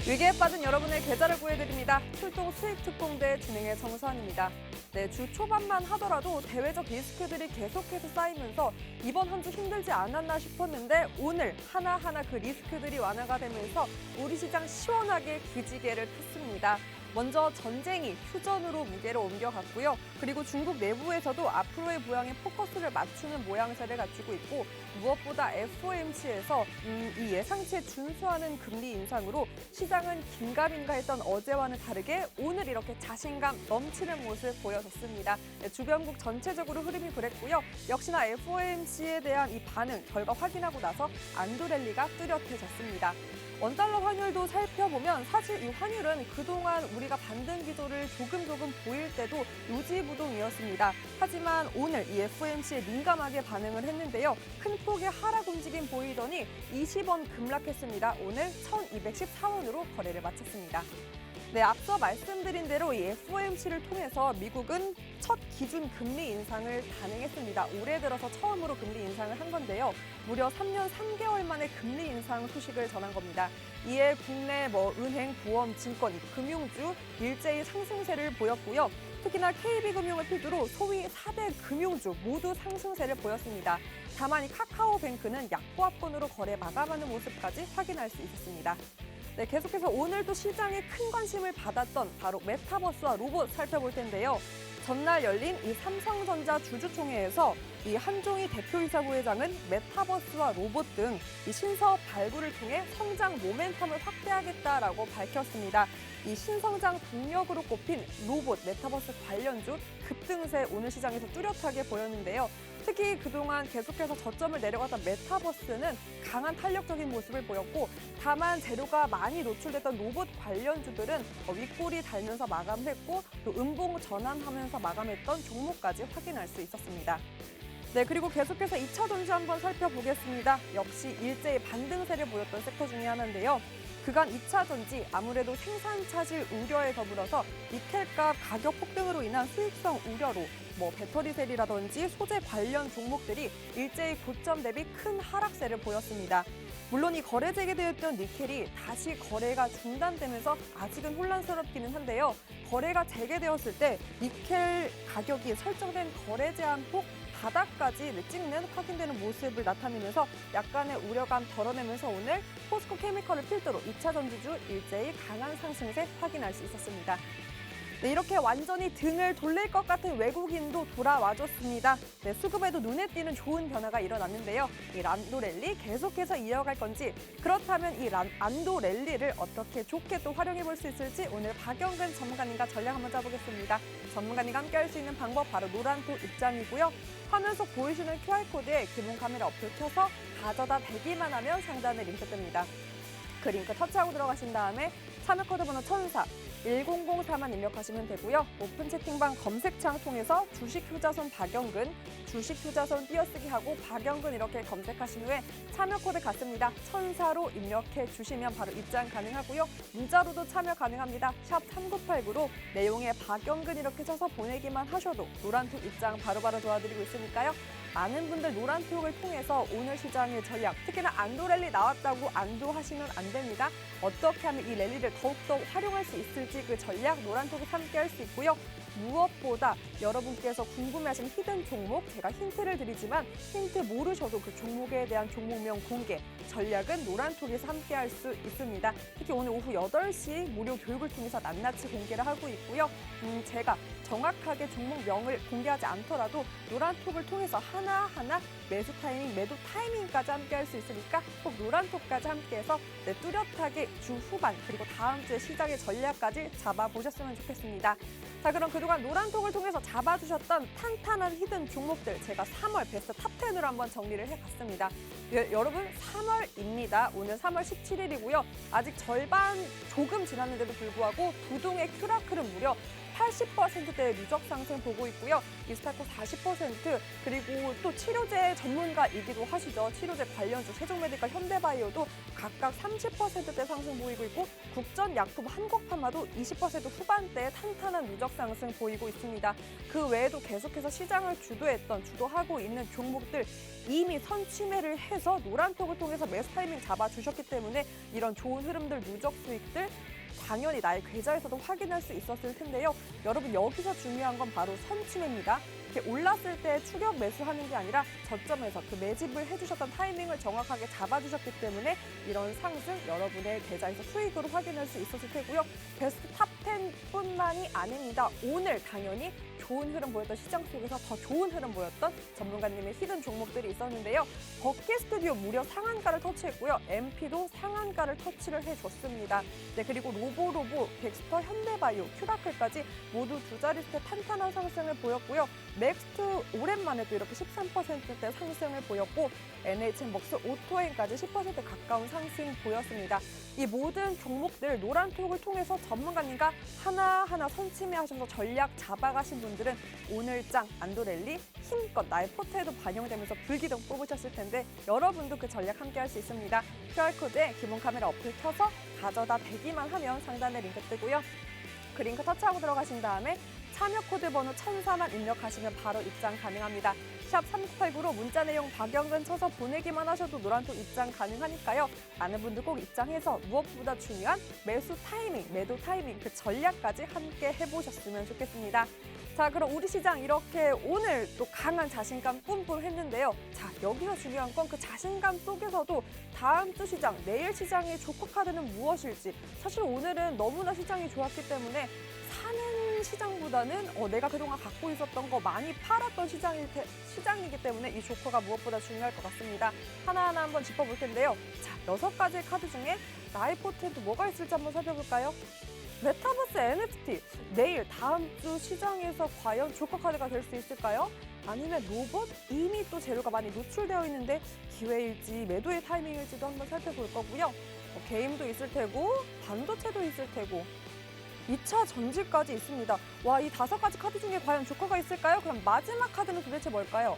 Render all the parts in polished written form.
위기에 빠진 여러분의 계좌를 구해드립니다. 출동 수익 특공대 진행의 정수환입니다. 네, 주 초반만 하더라도 대외적 리스크들이 계속해서 쌓이면서 이번 한 주 힘들지 않았나 싶었는데 오늘 하나하나 그 리스크들이 완화가 되면서 우리 시장 시원하게 기지개를 폈습니다. 먼저 전쟁이 휴전으로 무게를 옮겨갔고요. 그리고 중국 내부에서도 앞으로의 부양에 포커스를 맞추는 모양새를 갖추고 있고 무엇보다 FOMC에서 이 예상치에 준수하는 금리 인상으로 시장은 긴가민가 했던 어제와는 다르게 오늘 이렇게 자신감 넘치는 모습을 보여줬습니다. 네, 주변국 전체적으로 흐름이 그랬고요. 역시나 FOMC에 대한 이 반응, 결과 확인하고 나서 안도 랠리가 뚜렷해졌습니다. 원달러 환율도 살펴보면 사실 이 환율은 그동안 우리가 반등 기조를 조금 보일 때도 요지부동이었습니다. 하지만 오늘 이 FOMC에 민감하게 반응을 했는데요. 큰 폭의 하락 움직임 보이더니 20원 급락했습니다. 오늘 1214원으로 거래를 마쳤습니다. 네, 앞서 말씀드린 대로 이 FOMC를 통해서 미국은 첫 기준 금리 인상을 단행했습니다. 올해 들어서 처음으로 금리 인상을 한 건데요. 무려 3년 3개월 만에 금리 인상 소식을 전한 겁니다. 이에 국내 은행, 보험, 증권, 금융주 일제히 상승세를 보였고요. 특히나 KB금융을 필두로 소위 4대 금융주 모두 상승세를 보였습니다. 다만 이 카카오뱅크는 약보합권으로 거래 마감하는 모습까지 확인할 수 있었습니다. 네, 계속해서 오늘도 시장에 큰 관심을 받았던 바로 메타버스와 로봇 살펴볼 텐데요. 전날 열린 이 삼성전자 주주총회에서 이 한종희 대표이사 부회장은 메타버스와 로봇 등 이 신사업 발굴을 통해 성장 모멘텀을 확대하겠다라고 밝혔습니다. 이 신성장 동력으로 꼽힌 로봇, 메타버스 관련주 급등세 오늘 시장에서 뚜렷하게 보였는데요. 특히 그동안 계속해서 저점을 내려갔던 메타버스는 강한 탄력적인 모습을 보였고 다만 재료가 많이 노출됐던 로봇 관련주들은 윗골이 달면서 마감했고 또 음봉 전환하면서 마감했던 종목까지 확인할 수 있었습니다. 네, 그리고 계속해서 2차 전지 한번 살펴보겠습니다. 역시 일제히 반등세를 보였던 섹터 중에 하나인데요. 그간 2차 전지 아무래도 생산 차질 우려에 더불어서 니켈값 가격 폭등으로 인한 수익성 우려로 배터리셀이라든지 소재 관련 종목들이 일제히 고점 대비 큰 하락세를 보였습니다. 물론 이 거래 재개되었던 니켈이 다시 거래가 중단되면서 아직은 혼란스럽기는 한데요. 거래가 재개되었을 때 니켈 가격이 설정된 거래 제한폭 바닥까지 찍는 확인되는 모습을 나타내면서 약간의 우려감 덜어내면서 오늘 포스코 케미컬을 필두로 2차 전지주 일제히 강한 상승세 확인할 수 있었습니다. 네, 이렇게 완전히 등을 돌릴 것 같은 외국인도 돌아와줬습니다. 네, 수급에도 눈에 띄는 좋은 변화가 일어났는데요. 이 란도 랠리 계속해서 이어갈 건지 그렇다면 이 안도 랠리를 어떻게 좋게 또 활용해 볼 수 있을지 오늘 박영근 전문가님과 전략 한번 짜보겠습니다. 전문가님과 함께 할 수 있는 방법 바로 노란톡 입장이고요. 화면 속 보이시는 QR코드에 기본 카메라 어플 켜서 가져다 대기만 하면 상단에 링크 뜹니다. 그 링크 터치하고 들어가신 다음에 참여 코드 번호 1004 1004만 입력하시면 되고요. 오픈 채팅방 검색창 통해서 주식휴자손 박영근, 주식휴자손 띄어쓰기 하고 박영근 이렇게 검색하신 후에 참여 코드 같습니다. 1004로 입력해 주시면 바로 입장 가능하고요. 문자로도 참여 가능합니다. 샵 3989로 내용에 박영근 이렇게 쳐서 보내기만 하셔도 노란톡 입장 바로바로 도와드리고 있으니까요. 많은 분들 노란톡을 통해서 오늘 시장의 전략, 특히나 안도 랠리 나왔다고 안도하시면 안 됩니다. 어떻게 하면 이 랠리를 더욱더 활용할 수 있을지 그 전략 노란톡에 함께 할 수 있고요. 무엇보다 여러분께서 궁금해하신 히든 종목, 제가 힌트를 드리지만 힌트 모르셔도 그 종목에 대한 종목명 공개, 전략은 노란톡에서 함께 할 수 있습니다. 특히 오늘 오후 8시 무료 교육을 통해서 낱낱이 공개를 하고 있고요. 제가 정확하게 종목명을 공개하지 않더라도 노란톡을 통해서 하나하나 매수 타이밍, 매도 타이밍까지 함께 할 수 있으니까 꼭 노란톡까지 함께해서 뚜렷하게 주 후반 그리고 다음 주에 시장의 전략까지 잡아보셨으면 좋겠습니다. 자, 그럼 그동안 노란톡을 통해서 잡아주셨던 탄탄한 히든 종목들 제가 3월 베스트 탑10으로 한번 정리를 해봤습니다. 여러분 3월입니다. 오늘 3월 17일이고요. 아직 절반 조금 지났는데도 불구하고 부동의 큐라클은 무려 80%대의 누적 상승 보고 있고요. 이스타코 40%, 그리고 또 치료제 전문가이기도 하시죠. 치료제 관련주 세종메디컬, 현대바이오도 각각 30%대 상승 보이고 있고, 국전약품 한국파마도 20% 후반대의 탄탄한 누적 상승 보이고 있습니다. 그 외에도 계속해서 시장을 주도하고 있는 종목들 이미 선취매를 해서 노란톡을 통해서 매수 타이밍 잡아주셨기 때문에 이런 좋은 흐름들, 누적 수익들 당연히 나의 계좌에서도 확인할 수 있었을 텐데요. 여러분, 여기서 중요한 건 바로 선취매입니다. 이렇게 올랐을 때 추격 매수하는 게 아니라 저점에서 그 매집을 해주셨던 타이밍을 정확하게 잡아주셨기 때문에 이런 상승 여러분의 계좌에서 수익으로 확인할 수 있었을 테고요. 베스트 탑 10뿐만이 아닙니다. 오늘 당연히 좋은 흐름 보였던 시장 속에서 더 좋은 흐름 보였던 전문가님의 히든 종목들이 있었는데요. 버킷 스튜디오 무려 상한가를 터치했고요. MP도 상한가를 터치를 해줬습니다. 네, 그리고 로보로보, 덱스터, 현대바이오, 큐라클까지 모두 두 자릿수의 탄탄한 상승을 보였고요. 넥스트 오랜만에 또 이렇게 13%대 상승을 보였고, NHN벅스, 오토행까지 10% 가까운 상승 보였습니다. 이 모든 종목들 노란톡을 통해서 전문가님과 하나하나 선취매하셔서 전략 잡아가신 분들은 오늘장 안도랠리 힘껏 나의 포트에도 반영되면서 불기둥 뽑으셨을 텐데 여러분도 그 전략 함께 할 수 있습니다. QR코드에 기본 카메라 어플 켜서 가져다 대기만 하면 상단에 링크 뜨고요. 그 링크 터치하고 들어가신 다음에 참여 코드 번호 1004만 입력하시면 바로 입장 가능합니다. 샵 3989로 문자 내용 박영근 쳐서 보내기만 하셔도 노란톡 입장 가능하니까요. 많은 분들 꼭 입장해서 무엇보다 중요한 매수 타이밍, 매도 타이밍, 그 전략까지 함께 해보셨으면 좋겠습니다. 자, 그럼 우리 시장 이렇게 오늘 또 강한 자신감 뿜뿜 했는데요. 자, 여기서 중요한 건 그 자신감 속에서도 다음 주 시장, 내일 시장의 조커 카드는 무엇일지. 사실 오늘은 너무나 시장이 좋았기 때문에 사는 시장보다는 내가 그동안 갖고 있었던 거 많이 팔았던 시장이기 때문에 이 조커가 무엇보다 중요할 것 같습니다. 하나하나 한번 짚어볼 텐데요. 자, 6가지의 카드 중에 나의 포트에도 뭐가 있을지 한번 살펴볼까요? 메타버스 NFT, 내일 다음 주 시장에서 과연 조커 카드가 될 수 있을까요? 아니면 로봇? 이미 또 재료가 많이 노출되어 있는데 기회일지 매도의 타이밍일지도 한번 살펴볼 거고요. 게임도 있을 테고 반도체도 있을 테고 2차 전지까지 있습니다. 와, 이 5가지 카드 중에 과연 조커가 있을까요? 그럼 마지막 카드는 도대체 뭘까요?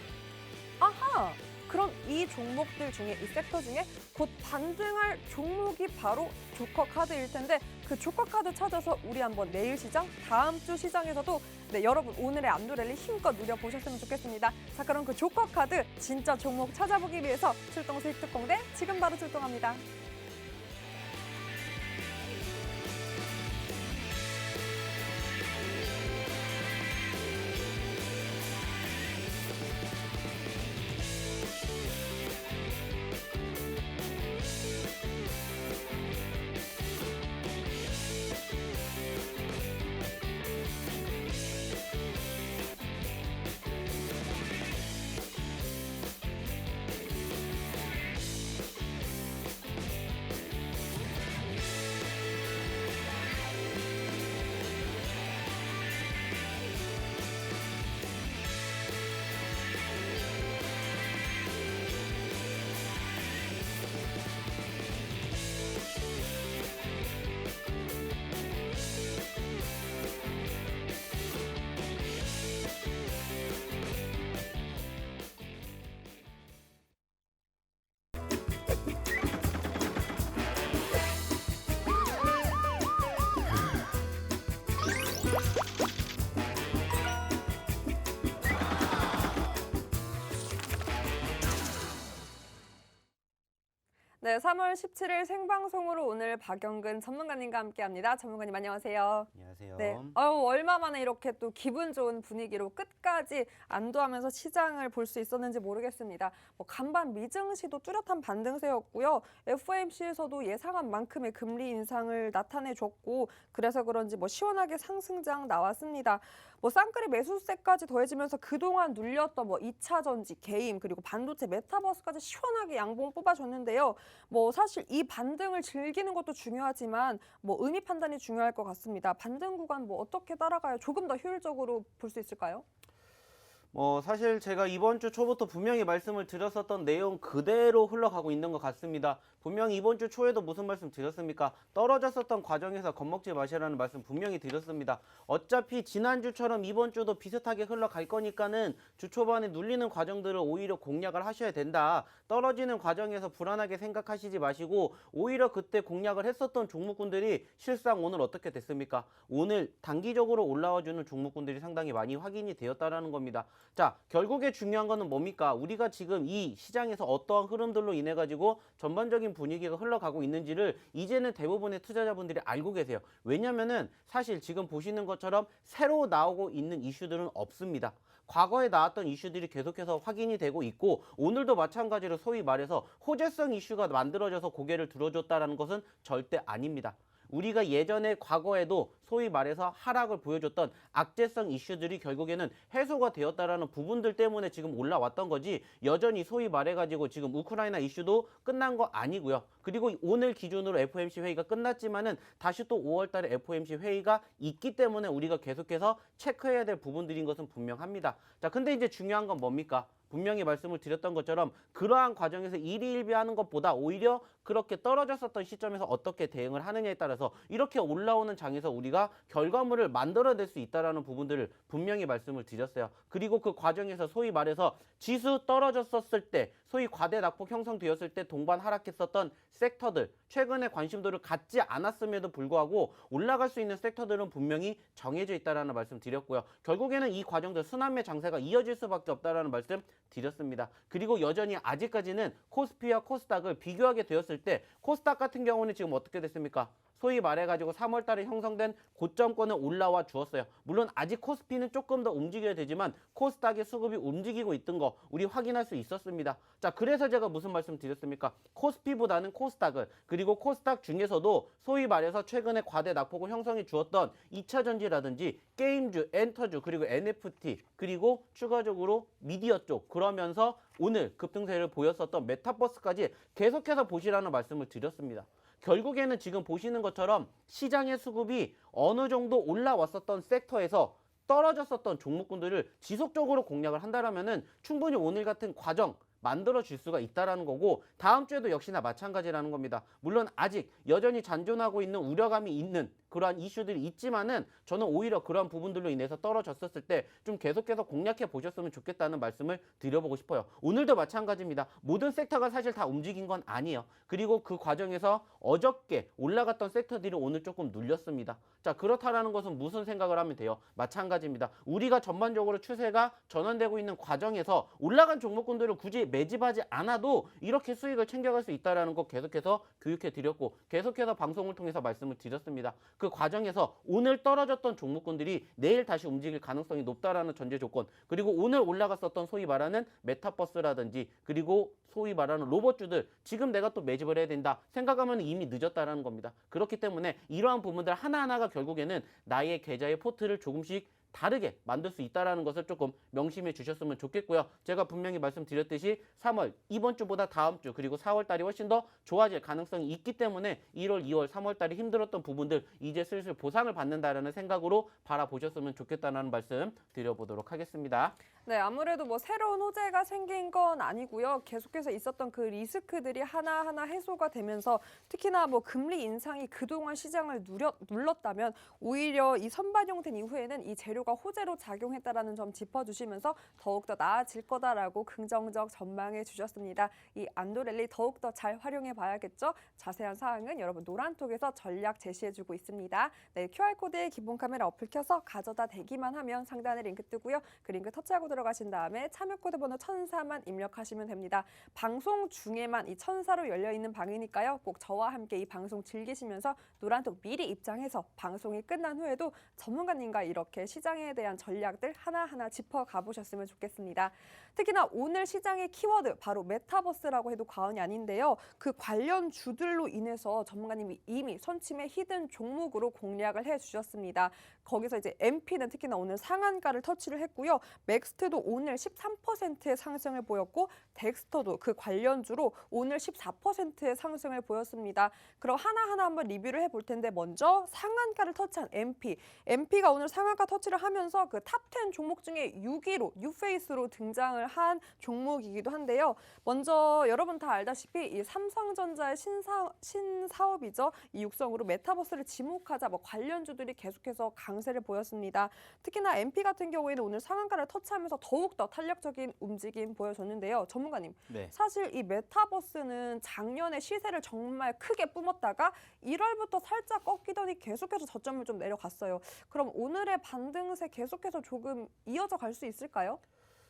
아하! 그럼 이 종목들 중에, 이 섹터 중에 곧 반등할 종목이 바로 조커 카드일 텐데 그 조커 카드 찾아서 우리 한번 내일 시장, 다음 주 시장에서도 여러분 오늘의 안도랠리 힘껏 누려보셨으면 좋겠습니다. 자, 그럼 그 조커 카드 진짜 종목 찾아보기 위해서 출동 수익 특공대 지금 바로 출동합니다. 네, 3월 17일 생방송으로 오늘 박영근 전문가님과 함께합니다. 전문가님 안녕하세요. 안녕하세요. 네, 얼마 만에 이렇게 또 기분 좋은 분위기로 끝까지 안도하면서 시장을 볼 수 있었는지 모르겠습니다. 간밤 미증시도 뚜렷한 반등세였고요. FOMC에서도 예상한 만큼의 금리 인상을 나타내줬고 그래서 그런지 시원하게 상승장 나왔습니다. 쌍끌이 매수세까지 더해지면서 그동안 눌렸던 2차 전지, 게임, 그리고 반도체, 메타버스까지 시원하게 양봉 뽑아줬는데요. 사실 이 반등을 즐기는 것도 중요하지만 의미 판단이 중요할 것 같습니다. 반등 구간 어떻게 따라가야 조금 더 효율적으로 볼 수 있을까요? 사실 제가 이번 주 초부터 분명히 말씀을 드렸었던 내용 그대로 흘러가고 있는 것 같습니다. 분명히 이번 주 초에도 무슨 말씀 드렸습니까? 떨어졌었던 과정에서 겁먹지 마시라는 말씀 분명히 드렸습니다. 어차피 지난주처럼 이번 주도 비슷하게 흘러갈 거니까는 주 초반에 눌리는 과정들을 오히려 공략을 하셔야 된다. 떨어지는 과정에서 불안하게 생각하시지 마시고 오히려 그때 공략을 했었던 종목군들이 실상 오늘 어떻게 됐습니까? 오늘 단기적으로 올라와주는 종목군들이 상당히 많이 확인이 되었다라는 겁니다. 자, 결국에 중요한 거는 뭡니까? 우리가 지금 이 시장에서 어떠한 흐름들로 인해 가지고 전반적인 분위기가 흘러가고 있는지를 이제는 대부분의 투자자분들이 알고 계세요. 왜냐면은 사실 지금 보시는 것처럼 새로 나오고 있는 이슈들은 없습니다. 과거에 나왔던 이슈들이 계속해서 확인이 되고 있고 오늘도 마찬가지로 소위 말해서 호재성 이슈가 만들어져서 고개를 들어줬다는 것은 절대 아닙니다. 우리가 예전에 과거에도 소위 말해서 하락을 보여줬던 악재성 이슈들이 결국에는 해소가 되었다라는 부분들 때문에 지금 올라왔던 거지 여전히 소위 말해가지고 지금 우크라이나 이슈도 끝난 거 아니고요. 그리고 오늘 기준으로 FOMC 회의가 끝났지만은 다시 또 5월 달에 FOMC 회의가 있기 때문에 우리가 계속해서 체크해야 될 부분들인 것은 분명합니다. 자, 근데 이제 중요한 건 뭡니까? 분명히 말씀을 드렸던 것처럼 그러한 과정에서 일희일비하는 것보다 오히려 그렇게 떨어졌었던 시점에서 어떻게 대응을 하느냐에 따라서 이렇게 올라오는 장에서 우리가 결과물을 만들어낼 수 있다는 부분들을 분명히 말씀을 드렸어요. 그리고 그 과정에서 소위 말해서 지수 떨어졌었을 때 소위 과대 낙폭 형성되었을 때 동반 하락했었던 섹터들 최근에 관심도를 갖지 않았음에도 불구하고 올라갈 수 있는 섹터들은 분명히 정해져 있다는 말씀 드렸고요. 결국에는 이 과정들 순환매 장세가 이어질 수밖에 없다는 말씀 드렸습니다. 그리고 여전히 아직까지는 코스피와 코스닥을 비교하게 되었을 때 코스닥 같은 경우는 지금 어떻게 됐습니까? 소위 말해가지고 3월 달에 형성된 고점권에 올라와 주었어요. 물론 아직 코스피는 조금 더 움직여야 되지만 코스닥의 수급이 움직이고 있던 거 우리 확인할 수 있었습니다. 자, 그래서 제가 무슨 말씀 드렸습니까? 코스피보다는 코스닥을 그리고 코스닥 중에서도 소위 말해서 최근에 과대 낙폭을 형성해 주었던 2차전지라든지 게임주, 엔터주 그리고 NFT 그리고 추가적으로 미디어 쪽 그러면서 오늘 급등세를 보였었던 메타버스까지 계속해서 보시라는 말씀을 드렸습니다. 결국에는 지금 보시는 것처럼 시장의 수급이 어느 정도 올라왔었던 섹터에서 떨어졌었던 종목군들을 지속적으로 공략을 한다면은 충분히 오늘 같은 과정 만들어 줄 수가 있다라는 거고 다음 주에도 역시나 마찬가지라는 겁니다. 물론 아직 여전히 잔존하고 있는 우려감이 있는 그러한 이슈들이 있지만은 저는 오히려 그러한 부분들로 인해서 떨어졌었을 때 좀 계속해서 공략해 보셨으면 좋겠다는 말씀을 드려보고 싶어요. 오늘도 마찬가지입니다. 모든 섹터가 사실 다 움직인 건 아니에요. 그리고 그 과정에서 어저께 올라갔던 섹터들이 오늘 조금 눌렸습니다. 자, 그렇다라는 것은 무슨 생각을 하면 돼요? 마찬가지입니다. 우리가 전반적으로 추세가 전환되고 있는 과정에서 올라간 종목군들을 굳이 매집하지 않아도 이렇게 수익을 챙겨갈 수 있다는 거 계속해서 교육해 드렸고 계속해서 방송을 통해서 말씀을 드렸습니다. 그 과정에서 오늘 떨어졌던 종목군들이 내일 다시 움직일 가능성이 높다라는 전제 조건 그리고 오늘 올라갔었던 소위 말하는 메타버스라든지 그리고 소위 말하는 로봇주들 지금 내가 또 매집을 해야 된다 생각하면 이미 늦었다라는 겁니다. 그렇기 때문에 이러한 부분들 하나하나가 결국에는 나의 계좌의 포트를 조금씩 다르게 만들 수 있다는 것을 조금 명심해 주셨으면 좋겠고요. 제가 분명히 말씀드렸듯이 3월 이번 주보다 다음 주 그리고 4월 달이 훨씬 더 좋아질 가능성이 있기 때문에 1월, 2월, 3월 달이 힘들었던 부분들 이제 슬슬 보상을 받는다라는 생각으로 바라보셨으면 좋겠다는 말씀 드려보도록 하겠습니다. 네, 아무래도 뭐 새로운 호재가 생긴 건 아니고요. 계속해서 있었던 그 리스크들이 하나하나 해소가 되면서 특히나 뭐 금리 인상이 그동안 시장을 눌렀다면 오히려 이 선반영된 이후에는 이 재료가 호재로 작용했다라는 점 짚어주시면서 더욱더 나아질 거다라고 긍정적 전망해 주셨습니다. 이 안도랠리 더욱더 잘 활용해 봐야겠죠? 자세한 사항은 여러분 노란톡에서 전략 제시해주고 있습니다. 네, QR코드에 기본 카메라 어플 켜서 가져다 대기만 하면 상단에 링크 뜨고요. 그 링크 터치하고 들어가신 다음에 참여코드 번호 1004만 입력하시면 됩니다. 방송 중에만 이 1004로 열려있는 방이니까요. 꼭 저와 함께 이 방송 즐기시면서 노란톡 미리 입장해서 방송이 끝난 후에도 전문가님과 이렇게 시장에 대한 전략들 하나하나 짚어가 보셨으면 좋겠습니다. 특히나 오늘 시장의 키워드 바로 메타버스라고 해도 과언이 아닌데요. 그 관련 주들로 인해서 전문가님이 이미 선침의 히든 종목으로 공략을 해주셨습니다. 거기서 이제 MP는 특히나 오늘 상한가를 터치를 했고요. 맥스트도 오늘 13%의 상승을 보였고 덱스터도 그 관련주로 오늘 14%의 상승을 보였습니다. 그럼 하나하나 한번 리뷰를 해볼 텐데 먼저 상한가를 터치한 MP가 오늘 상한가 터치를 하면서 그 탑 10 종목 중에 6위로 뉴페이스로 등장을 한 종목이기도 한데요. 먼저 여러분 다 알다시피 이 삼성전자의 신사업이죠. 이 육성으로 메타버스를 지목하자 관련주들이 계속해서 강세를 보였습니다. 특히나 MP 같은 경우에는 오늘 상한가를 터치하면서 더욱더 탄력적인 움직임 보여줬는데요. 전문가님, 네. 사실 이 메타버스는 작년에 시세를 정말 크게 뿜었다가 1월부터 살짝 꺾이더니 계속해서 저점을 좀 내려갔어요. 그럼 오늘의 반등세 계속해서 조금 이어져 갈 수 있을까요?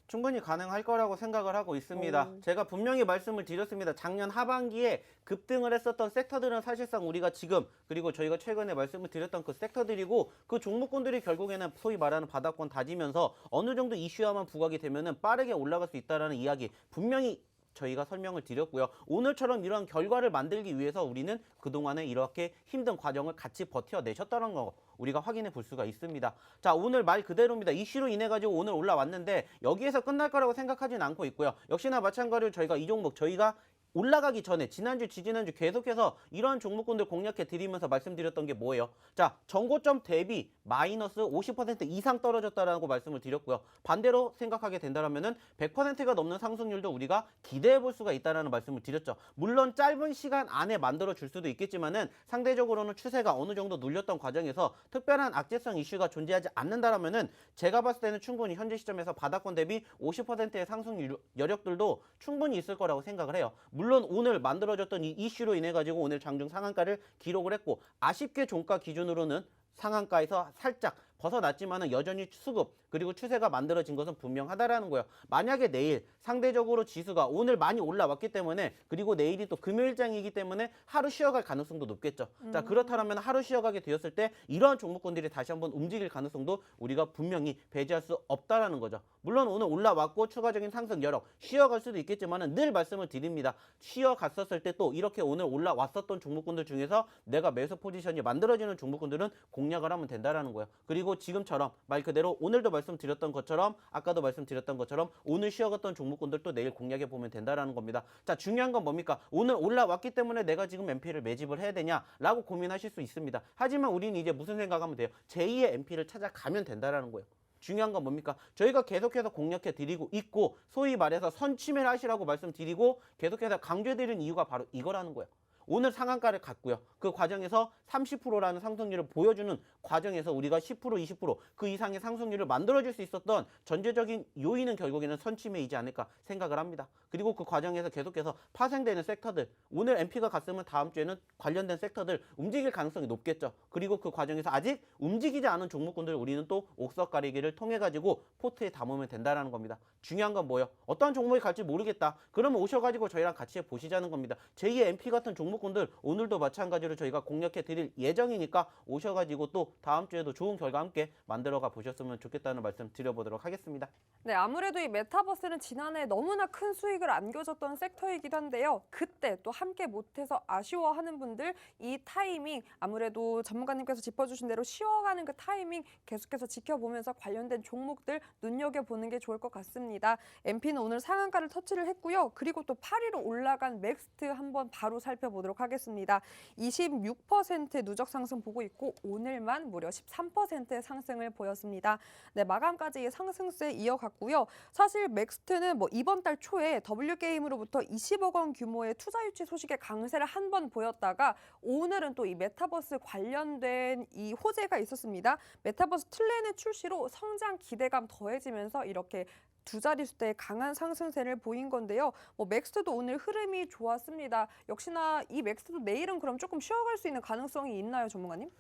충분히 가능할 거라고 생각을 하고 있습니다. 제가 분명히 말씀을 드렸습니다. 작년 하반기에 급등을 했었던 섹터들은 사실상 우리가 지금 그리고 저희가 최근에 말씀을 드렸던 그 섹터들이고 그 종목군들이 결국에는 소위 말하는 바닥권 다지면서 어느 정도 이슈화만 부각이 되면은 빠르게 올라갈 수 있다라는 이야기 분명히 저희가 설명을 드렸고요. 오늘처럼 이러한 결과를 만들기 위해서 우리는 그동안에 이렇게 힘든 과정을 같이 버텨내셨다는 거 우리가 확인해 볼 수가 있습니다. 자, 오늘 말 그대로입니다. 이슈로 인해 가지고 오늘 올라왔는데 여기에서 끝날 거라고 생각하진 않고 있고요. 역시나 마찬가지로 저희가 이 종목 저희가 올라가기 전에 지난주, 지지난주 계속해서 이런 종목군들 공략해 드리면서 말씀드렸던 게 뭐예요? 자, 전고점 대비 마이너스 50% 이상 떨어졌다라고 말씀을 드렸고요. 반대로 생각하게 된다면은 100%가 넘는 상승률도 우리가 기대해 볼 수가 있다라는 말씀을 드렸죠. 물론 짧은 시간 안에 만들어 줄 수도 있겠지만은 상대적으로는 추세가 어느 정도 눌렸던 과정에서 특별한 악재성 이슈가 존재하지 않는다라면은 제가 봤을 때는 충분히 현재 시점에서 바닥권 대비 50%의 상승 여력들도 충분히 있을 거라고 생각을 해요. 물론 오늘 만들어졌던 이 이슈로 인해 가지고 오늘 장중 상한가를 기록을 했고 아쉽게 종가 기준으로는 상한가에서 살짝 벗어났지만은 여전히 수급 그리고 추세가 만들어진 것은 분명하다라는 거예요. 만약에 내일 상대적으로 지수가 오늘 많이 올라왔기 때문에 그리고 내일이 또 금요일장이기 때문에 하루 쉬어갈 가능성도 높겠죠. 자, 그렇다면 하루 쉬어가게 되었을 때 이러한 종목군들이 다시 한번 움직일 가능성도 우리가 분명히 배제할 수 없다라는 거죠. 물론 오늘 올라왔고 추가적인 상승 여력 쉬어갈 수도 있겠지만은 늘 말씀을 드립니다. 쉬어갔었을 때 또 이렇게 오늘 올라왔었던 종목군들 중에서 내가 매수 포지션이 만들어지는 종목군들은 공략을 하면 된다라는 거예요. 그리고 지금처럼 말 그대로 오늘도 말씀드렸던 것처럼 아까도 말씀드렸던 것처럼 오늘 쉬어갔던 종목군들도 내일 공략해 보면 된다라는 겁니다. 자, 중요한 건 뭡니까? 오늘 올라왔기 때문에 내가 지금 MP를 매집을 해야 되냐라고 고민하실 수 있습니다. 하지만 우리는 이제 무슨 생각하면 돼요? 제2의 MP를 찾아가면 된다라는 거예요. 중요한 건 뭡니까? 저희가 계속해서 공략해 드리고 있고 소위 말해서 선취매를 하시라고 말씀드리고 계속해서 강조해드리는 이유가 바로 이거라는 거예요. 오늘 상한가를 갔고요. 그 과정에서 30%라는 상승률을 보여주는 과정에서 우리가 10%, 20%그 이상의 상승률을 만들어줄 수 있었던 전제적인 요인은 결국에는 선취매이지 않을까 생각을 합니다. 그리고 그 과정에서 계속해서 파생되는 섹터들, 오늘 MP가 갔으면 다음 주에는 관련된 섹터들 움직일 가능성이 높겠죠. 그리고 그 과정에서 아직 움직이지 않은 종목군들 우리는 또 옥석 가리기를 통해 가지고 포트에 담으면 된다라는 겁니다. 중요한 건 뭐예요? 어떠한 종목이 갈지 모르겠다. 그러면 오셔가지고 저희랑 같이 보시자는 겁니다. 제2의 MP 같은 종목군들 오늘도 마찬가지로 저희가 공략해 드릴 예정이니까 오셔가지고 또 다음 주에도 좋은 결과 함께 만들어가 보셨으면 좋겠다는 말씀 드려보도록 하겠습니다. 네, 아무래도 이 메타버스는 지난해 너무나 큰 수익을 안겨줬던 섹터이기도 한데요. 그때 또 함께 못해서 아쉬워하는 분들 이 타이밍 아무래도 전문가님께서 짚어주신 대로 쉬어가는 그 타이밍 계속해서 지켜보면서 관련된 종목들 눈여겨보는 게 좋을 것 같습니다. MP는 오늘 상한가를 터치를 했고요. 그리고 또 8위로 올라간 맥스트 한번 바로 살펴보도록 하겠습니다. 26% 누적 상승 보고 있고 오늘만 무려 13%의 상승을 보였습니다. 네, 마감까지 이 상승세 이어갔고요. 사실 맥스트는 이번 달 초에 W게임으로부터 20억 원 규모의 투자 유치 소식에 강세를 한 번 보였다가 오늘은 또 이 메타버스 관련된 이 호재가 있었습니다. 메타버스 틀렌의 출시로 성장 기대감 더해지면서 이렇게 두 자릿수대의 강한 상승세를 보인 건데요. 맥스트도 오늘 흐름이 좋았습니다. 역시나 이 맥스트도 내일은 그럼 조금 쉬어갈 수 있는 가능성이 있나요, 전문가님?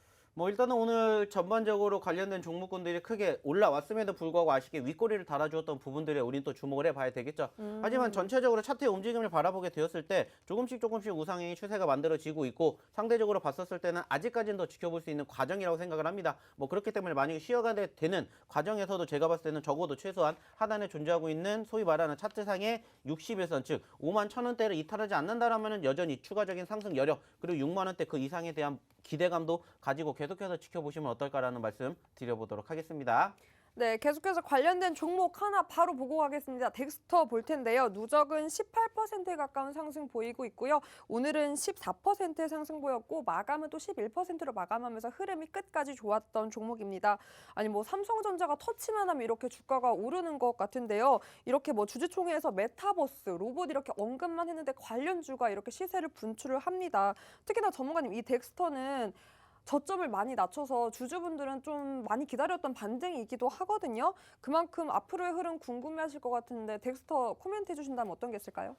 일단은 오늘 전반적으로 관련된 종목군들이 크게 올라왔음에도 불구하고 아쉽게 윗꼬리를 달아주었던 부분들에 우린 또 주목을 해봐야 되겠죠. 하지만 전체적으로 차트의 움직임을 바라보게 되었을 때 조금씩 우상향의 추세가 만들어지고 있고 상대적으로 봤었을 때는 아직까지는 더 지켜볼 수 있는 과정이라고 생각을 합니다. 그렇기 때문에 만약에 쉬어가게 되는 과정에서도 제가 봤을 때는 적어도 최소한 하단에 존재하고 있는 소위 말하는 차트상의 60일선 즉 5만 1,000원대를 이탈하지 않는다라면 여전히 추가적인 상승 여력 그리고 6만 원대 그 이상에 대한 기대감도 가지고 계속해서 지켜보시면 어떨까라는 말씀 드려보도록 하겠습니다. 네, 계속해서 관련된 종목 하나 바로 보고 가겠습니다. 덱스터 볼 텐데요. 누적은 18%에 가까운 상승 보이고 있고요. 오늘은 14%의 상승 보였고 마감은 또 11%로 마감하면서 흐름이 끝까지 좋았던 종목입니다. 아니 뭐 삼성전자가 터치만 하면 이렇게 주가가 오르는 것 같은데요. 이렇게 뭐 주주총회에서 메타버스, 로봇 이렇게 언급만 했는데 관련주가 이렇게 시세를 분출을 합니다. 특히나 전문가님 이 덱스터는 저점을 많이 낮춰서 주주분들은 좀 많이 기다렸던 반등이기도 하거든요. 그만큼 앞으로의 흐름 궁금해하실 것 같은데 덱스터 코멘트 해주신다면 어떤 게 있을까요?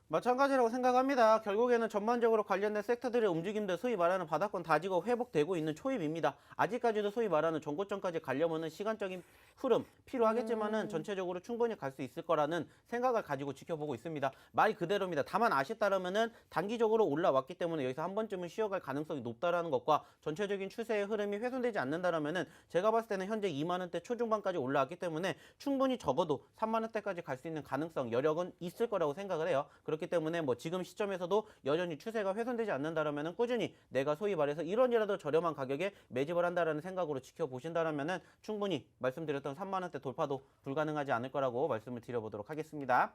마찬가지라고 생각합니다. 결국에는 전반적으로 관련된 섹터들의 움직임들 소위 말하는 바닥권 다지고 회복되고 있는 초입입니다. 아직까지도 소위 말하는 전고점까지 가려면은 시간적인 흐름 필요하겠지만은 전체적으로 충분히 갈 수 있을 거라는 생각을 가지고 지켜보고 있습니다. 말 그대로입니다. 다만 아쉽다라면은 단기적으로 올라왔기 때문에 여기서 한 번쯤은 쉬어갈 가능성이 높다라는 것과 전체적인 추세의 흐름이 훼손되지 않는다라면은 제가 봤을 때는 현재 2만 원대 초중반까지 올라왔기 때문에 충분히 적어도 3만 원대까지 갈 수 있는 가능성 여력은 있을 거라고 생각을 해요. 그렇기 때문에 뭐 지금 시점에서도 여전히 추세가 훼손되지 않는다라면은 꾸준히 내가 소위 말해서 1원이라도 저렴한 가격에 매집을 한다라는 생각으로 지켜보신다라면은 충분히 말씀드렸던 3만 원대 돌파도 불가능하지 않을 거라고 말씀을 드려보도록 하겠습니다.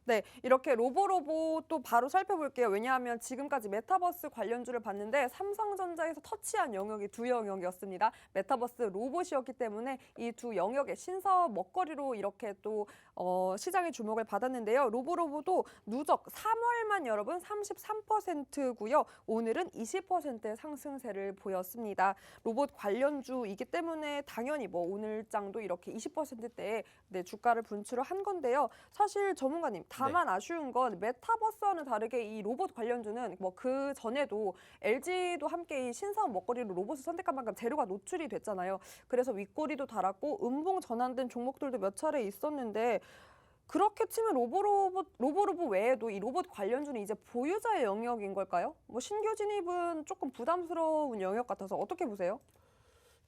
네, 이렇게 로보또 바로 살펴볼게요. 왜냐하면 지금까지 메타버스 관련주를 봤는데 삼성전자에서 터치한 영역이 두 영역이었습니다. 메타버스 로봇이었기 때문에 이 두 영역의 신사업 먹거리로 이렇게 또 시장의 주목을 받았는데요. 로보도 누적 3월만 여러분 33%고요. 오늘은 20%의 상승세를 보였습니다. 로봇 관련주이기 때문에 당연히 뭐 오늘장도 이렇게 20%대의 주가를 분출을 한 건데요. 사실 전문가님 다만 아쉬운 건 메타버스와는 다르게 이 로봇 관련주는 뭐 그 전에도 LG도 함께 이 신사업 먹거리로 로봇을 선택한 만큼 재료가 노출이 됐잖아요. 그래서 윗꼬리도 달았고 음봉 전환된 종목들도 몇 차례 있었는데 그렇게 치면 로보로봇 외에도 이 로봇 관련주는 이제 보유자의 영역인 걸까요? 뭐 신규 진입은 조금 부담스러운 영역 같아서 어떻게 보세요?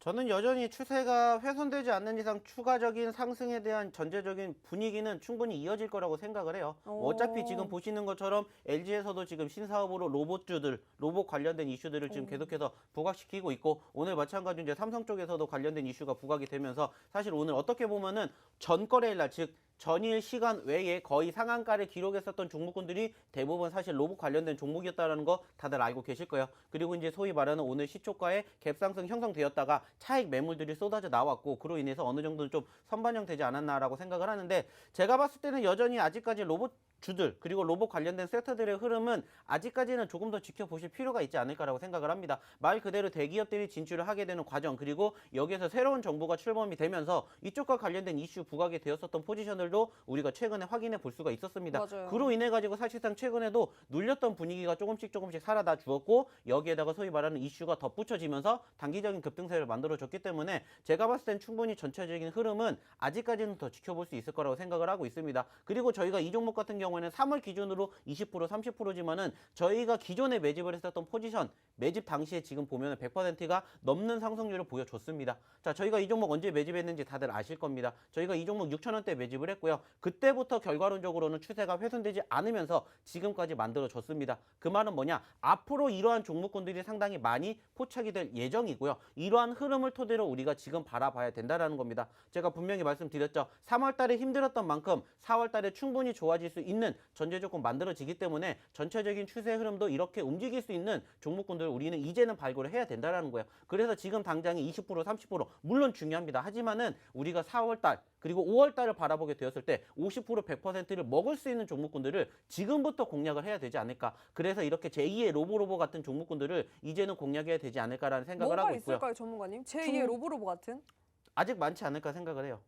저는 여전히 추세가 훼손되지 않는 이상 추가적인 상승에 대한 전체적인 분위기는 충분히 이어질 거라고 생각을 해요. 어차피 지금 보시는 것처럼 LG에서도 지금 신사업으로 로봇 관련된 이슈들을 지금 계속해서 부각시키고 있고 오늘 마찬가지로 이제 삼성 쪽에서도 관련된 이슈가 부각이 되면서 사실 오늘 어떻게 보면은 전거래일 날 즉 전일 시간 외에 거의 상한가를 기록했었던 종목군들이 대부분 사실 로봇 관련된 종목이었다는 거 다들 알고 계실 거예요. 그리고 이제 소위 말하는 오늘 시초가의 갭상승 형성되었다가 차익 매물들이 쏟아져 나왔고 그로 인해서 어느 정도는 좀 선반영되지 않았나라고 생각을 하는데 제가 봤을 때는 여전히 아직까지 로봇 주들 그리고 로봇 관련된 섹터들의 흐름은 아직까지는 조금 더 지켜보실 필요가 있지 않을까라고 생각을 합니다. 말 그대로 대기업들이 진출을 하게 되는 과정 그리고 여기에서 새로운 정보가 출범이 되면서 이쪽과 관련된 이슈 부각이 되었었던 포지션들도 우리가 최근에 확인해 볼 수가 있었습니다. 맞아요. 그로 인해 가지고 사실상 최근에도 눌렸던 분위기가 조금씩 살아나 주었고 여기에다가 소위 말하는 이슈가 덧붙여지면서 단기적인 급등세를 만들어줬기 때문에 제가 봤을 땐 충분히 전체적인 흐름은 아직까지는 더 지켜볼 수 있을 거라고 생각을 하고 있습니다. 그리고 저희가 이 종목 같은 경우에는 3월 기준으로 20% 30%지만은 저희가 기존에 매집을 했었던 포지션 매집 당시에 지금 보면 100%가 넘는 상승률을 보여줬습니다. 자, 저희가 이 종목 언제 매집했는지 다들 아실 겁니다. 저희가 이 종목 6,000원대 매집을 했고요. 그때부터 결과론적으로는 추세가 훼손되지 않으면서 지금까지 만들어졌습니다. 그 말은 뭐냐? 앞으로 이러한 종목군들이 상당히 많이 포착이 될 예정이고요. 이러한 흐름을 토대로 우리가 지금 바라봐야 된다는 겁니다. 제가 분명히 말씀드렸죠. 3월 달에 힘들었던 만큼 4월 달에 충분히 좋아질 수 있는 전제 조건 만들어지기 때문에 전체적인 추세 흐름도 이렇게 움직일 수 있는 종목군들을 우리는 이제는 발굴을 해야 된다는 거예요. 그래서 지금 당장이 20% 30% 물론 중요합니다. 하지만은 우리가 4월 달 그리고 5월 달을 바라보게 되었을 때 50% 100%를 먹을 수 있는 종목군들을 지금부터 공략을 해야 되지 않을까. 그래서 이렇게 제2의 로보로보 같은 종목군들을 이제는 공략해야 되지 않을까라는 생각을 하고 있고요. 뭐가 있을까요, 전문가님? 제2의 로보로보 같은? 아직 많지 않을까 생각을 해요.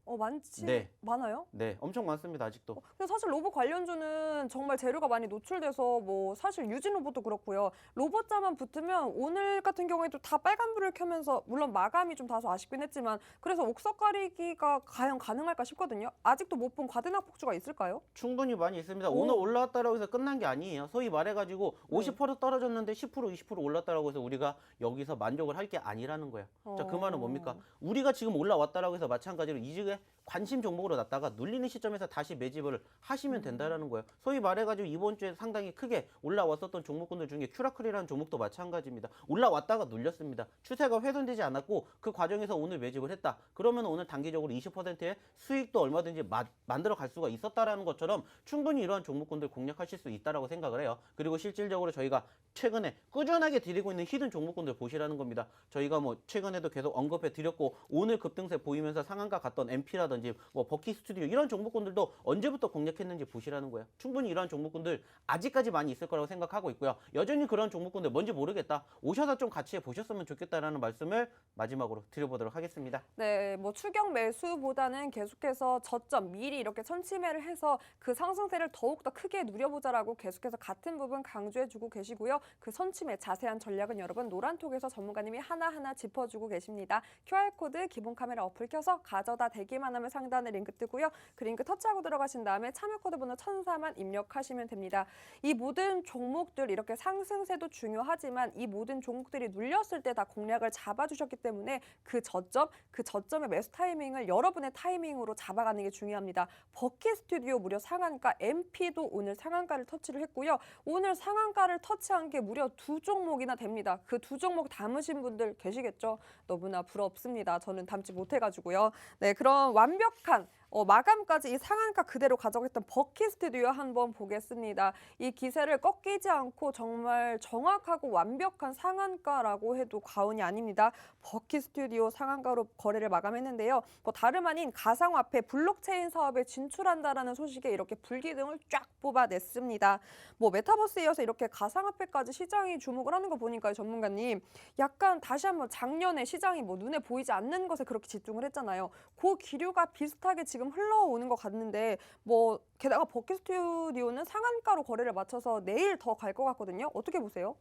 많아요? 네, 엄청 많습니다. 아직도. 근데 사실 로봇 관련주는 정말 재료가 많이 노출돼서 뭐 사실 유진 로봇도 그렇고요. 로봇자만 붙으면 오늘 같은 경우에도 다 빨간불을 켜면서 물론 마감이 좀 다소 아쉽긴 했지만 그래서 옥석 가리기가 과연 가능할까 싶거든요. 아직도 못 본 과대낙 폭주가 있을까요? 충분히 많이 있습니다. 오늘 올라왔다라고 해서 끝난 게 아니에요. 소위 말해가지고 50% 떨어졌는데 10% 20% 올랐다라고 해서 우리가 여기서 만족을 할 게 아니라는 거예요. 자, 그 말은 뭡니까? 우리가 지금 올라왔 올라왔다라고 해서 마찬가지로 이직에 관심 종목으로 놨다가 눌리는 시점에서 다시 매집을 하시면 된다라는 거예요. 소위 말해가지고 이번 주에 상당히 크게 올라왔었던 종목군들 중에 큐라클이라는 종목도 마찬가지입니다. 올라왔다가 눌렸습니다. 추세가 훼손되지 않았고 그 과정에서 오늘 매집을 했다. 그러면 오늘 단기적으로 20%의 수익도 얼마든지 만들어 갈 수가 있었다라는 것처럼 충분히 이러한 종목군들 공략하실 수 있다라고 생각을 해요. 그리고 실질적으로 저희가 최근에 꾸준하게 드리고 있는 히든 종목군들 보시라는 겁니다. 저희가 뭐 최근에도 계속 언급해 드렸고 오늘 급등세 보이면서 상한가 갔던 MP라든지 뭐 버키 스튜디오 이런 종목군들도 언제부터 공략했는지 보시라는 거예요. 충분히 이런 종목군들 아직까지 많이 있을 거라고 생각하고 있고요. 여전히 그런 종목군들 뭔지 모르겠다. 오셔서 좀 같이 보셨으면 좋겠다라는 말씀을 마지막으로 드려보도록 하겠습니다. 네, 뭐 추격 매수보다는 계속해서 저점 미리 이렇게 선침해를 해서 그 상승세를 더욱더 크게 누려보자라고 계속해서 같은 부분 강조해주고 계시고요. 그 선침의 자세한 전략은 여러분 노란톡에서 전문가님이 하나하나 짚어주고 계십니다. QR코드 기본 카메라 어플 켜서 가져다 대기만 하면 상단에 링크 뜨고요. 그 링크 터치하고 들어가신 다음에 참여코드 번호 1004만 입력하시면 됩니다. 이 모든 종목들 이렇게 상승세도 중요하지만 이 모든 종목들이 눌렸을 때 다 공략을 잡아주셨기 때문에 그 저점의 매수 타이밍을 여러분의 타이밍으로 잡아가는 게 중요합니다. 버키 스튜디오 무려 상한가, MP도 오늘 상한가를 터치를 했고요. 오늘 상한가를 터치한 게 무려 2종목이나 됩니다. 그 2종목 담으신 분들 계시겠죠? 너무나 부럽습니다. 저는 담지 못해가지고요. 네, 그럼 완벽한 마감까지 이 상한가 그대로 가져갔던 버키 스튜디오 한번 보겠습니다. 이 기세를 꺾이지 않고 정말 정확하고 완벽한 상한가라고 해도 과언이 아닙니다. 버키 스튜디오 상한가로 거래를 마감했는데요. 뭐 다름 아닌 가상화폐 블록체인 사업에 진출한다라는 소식에 이렇게 불기둥을 쫙 뽑아냈습니다. 뭐 메타버스에 이어서 이렇게 가상화폐까지 시장이 주목을 하는 거 보니까요, 전문가님. 약간 다시 한번 작년에 시장이 뭐 눈에 보이지 않는 것에 그렇게 집중을 했잖아요. 그 기류가 비슷하게 지금 흘러오는 것 같는데 뭐 게다가 버키 스튜디오는 상한가로 거래를 마쳐서 내일 더 갈 것 같거든요. 어떻게 보세요?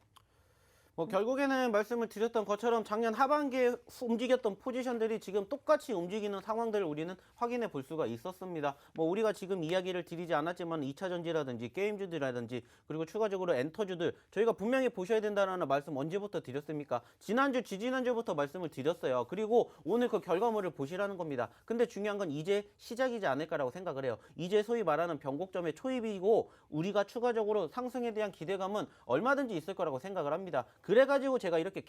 뭐 결국에는 말씀을 드렸던 것처럼 작년 하반기에 움직였던 포지션들이 지금 똑같이 움직이는 상황들을 우리는 확인해 볼 수가 있었습니다. 뭐 우리가 지금 이야기를 드리지 않았지만 2차전지라든지 게임주들이라든지 그리고 추가적으로 엔터주들 저희가 분명히 보셔야 된다는 말씀 언제부터 드렸습니까? 지난주, 지지난주부터 말씀을 드렸어요. 그리고 오늘 그 결과물을 보시라는 겁니다. 근데 중요한 건 이제 시작이지 않을까라고 생각을 해요. 이제 소위 말하는 변곡점의 초입이고 우리가 추가적으로 상승에 대한 기대감은 얼마든지 있을 거라고 생각을 합니다. 그래가지고 제가 이렇게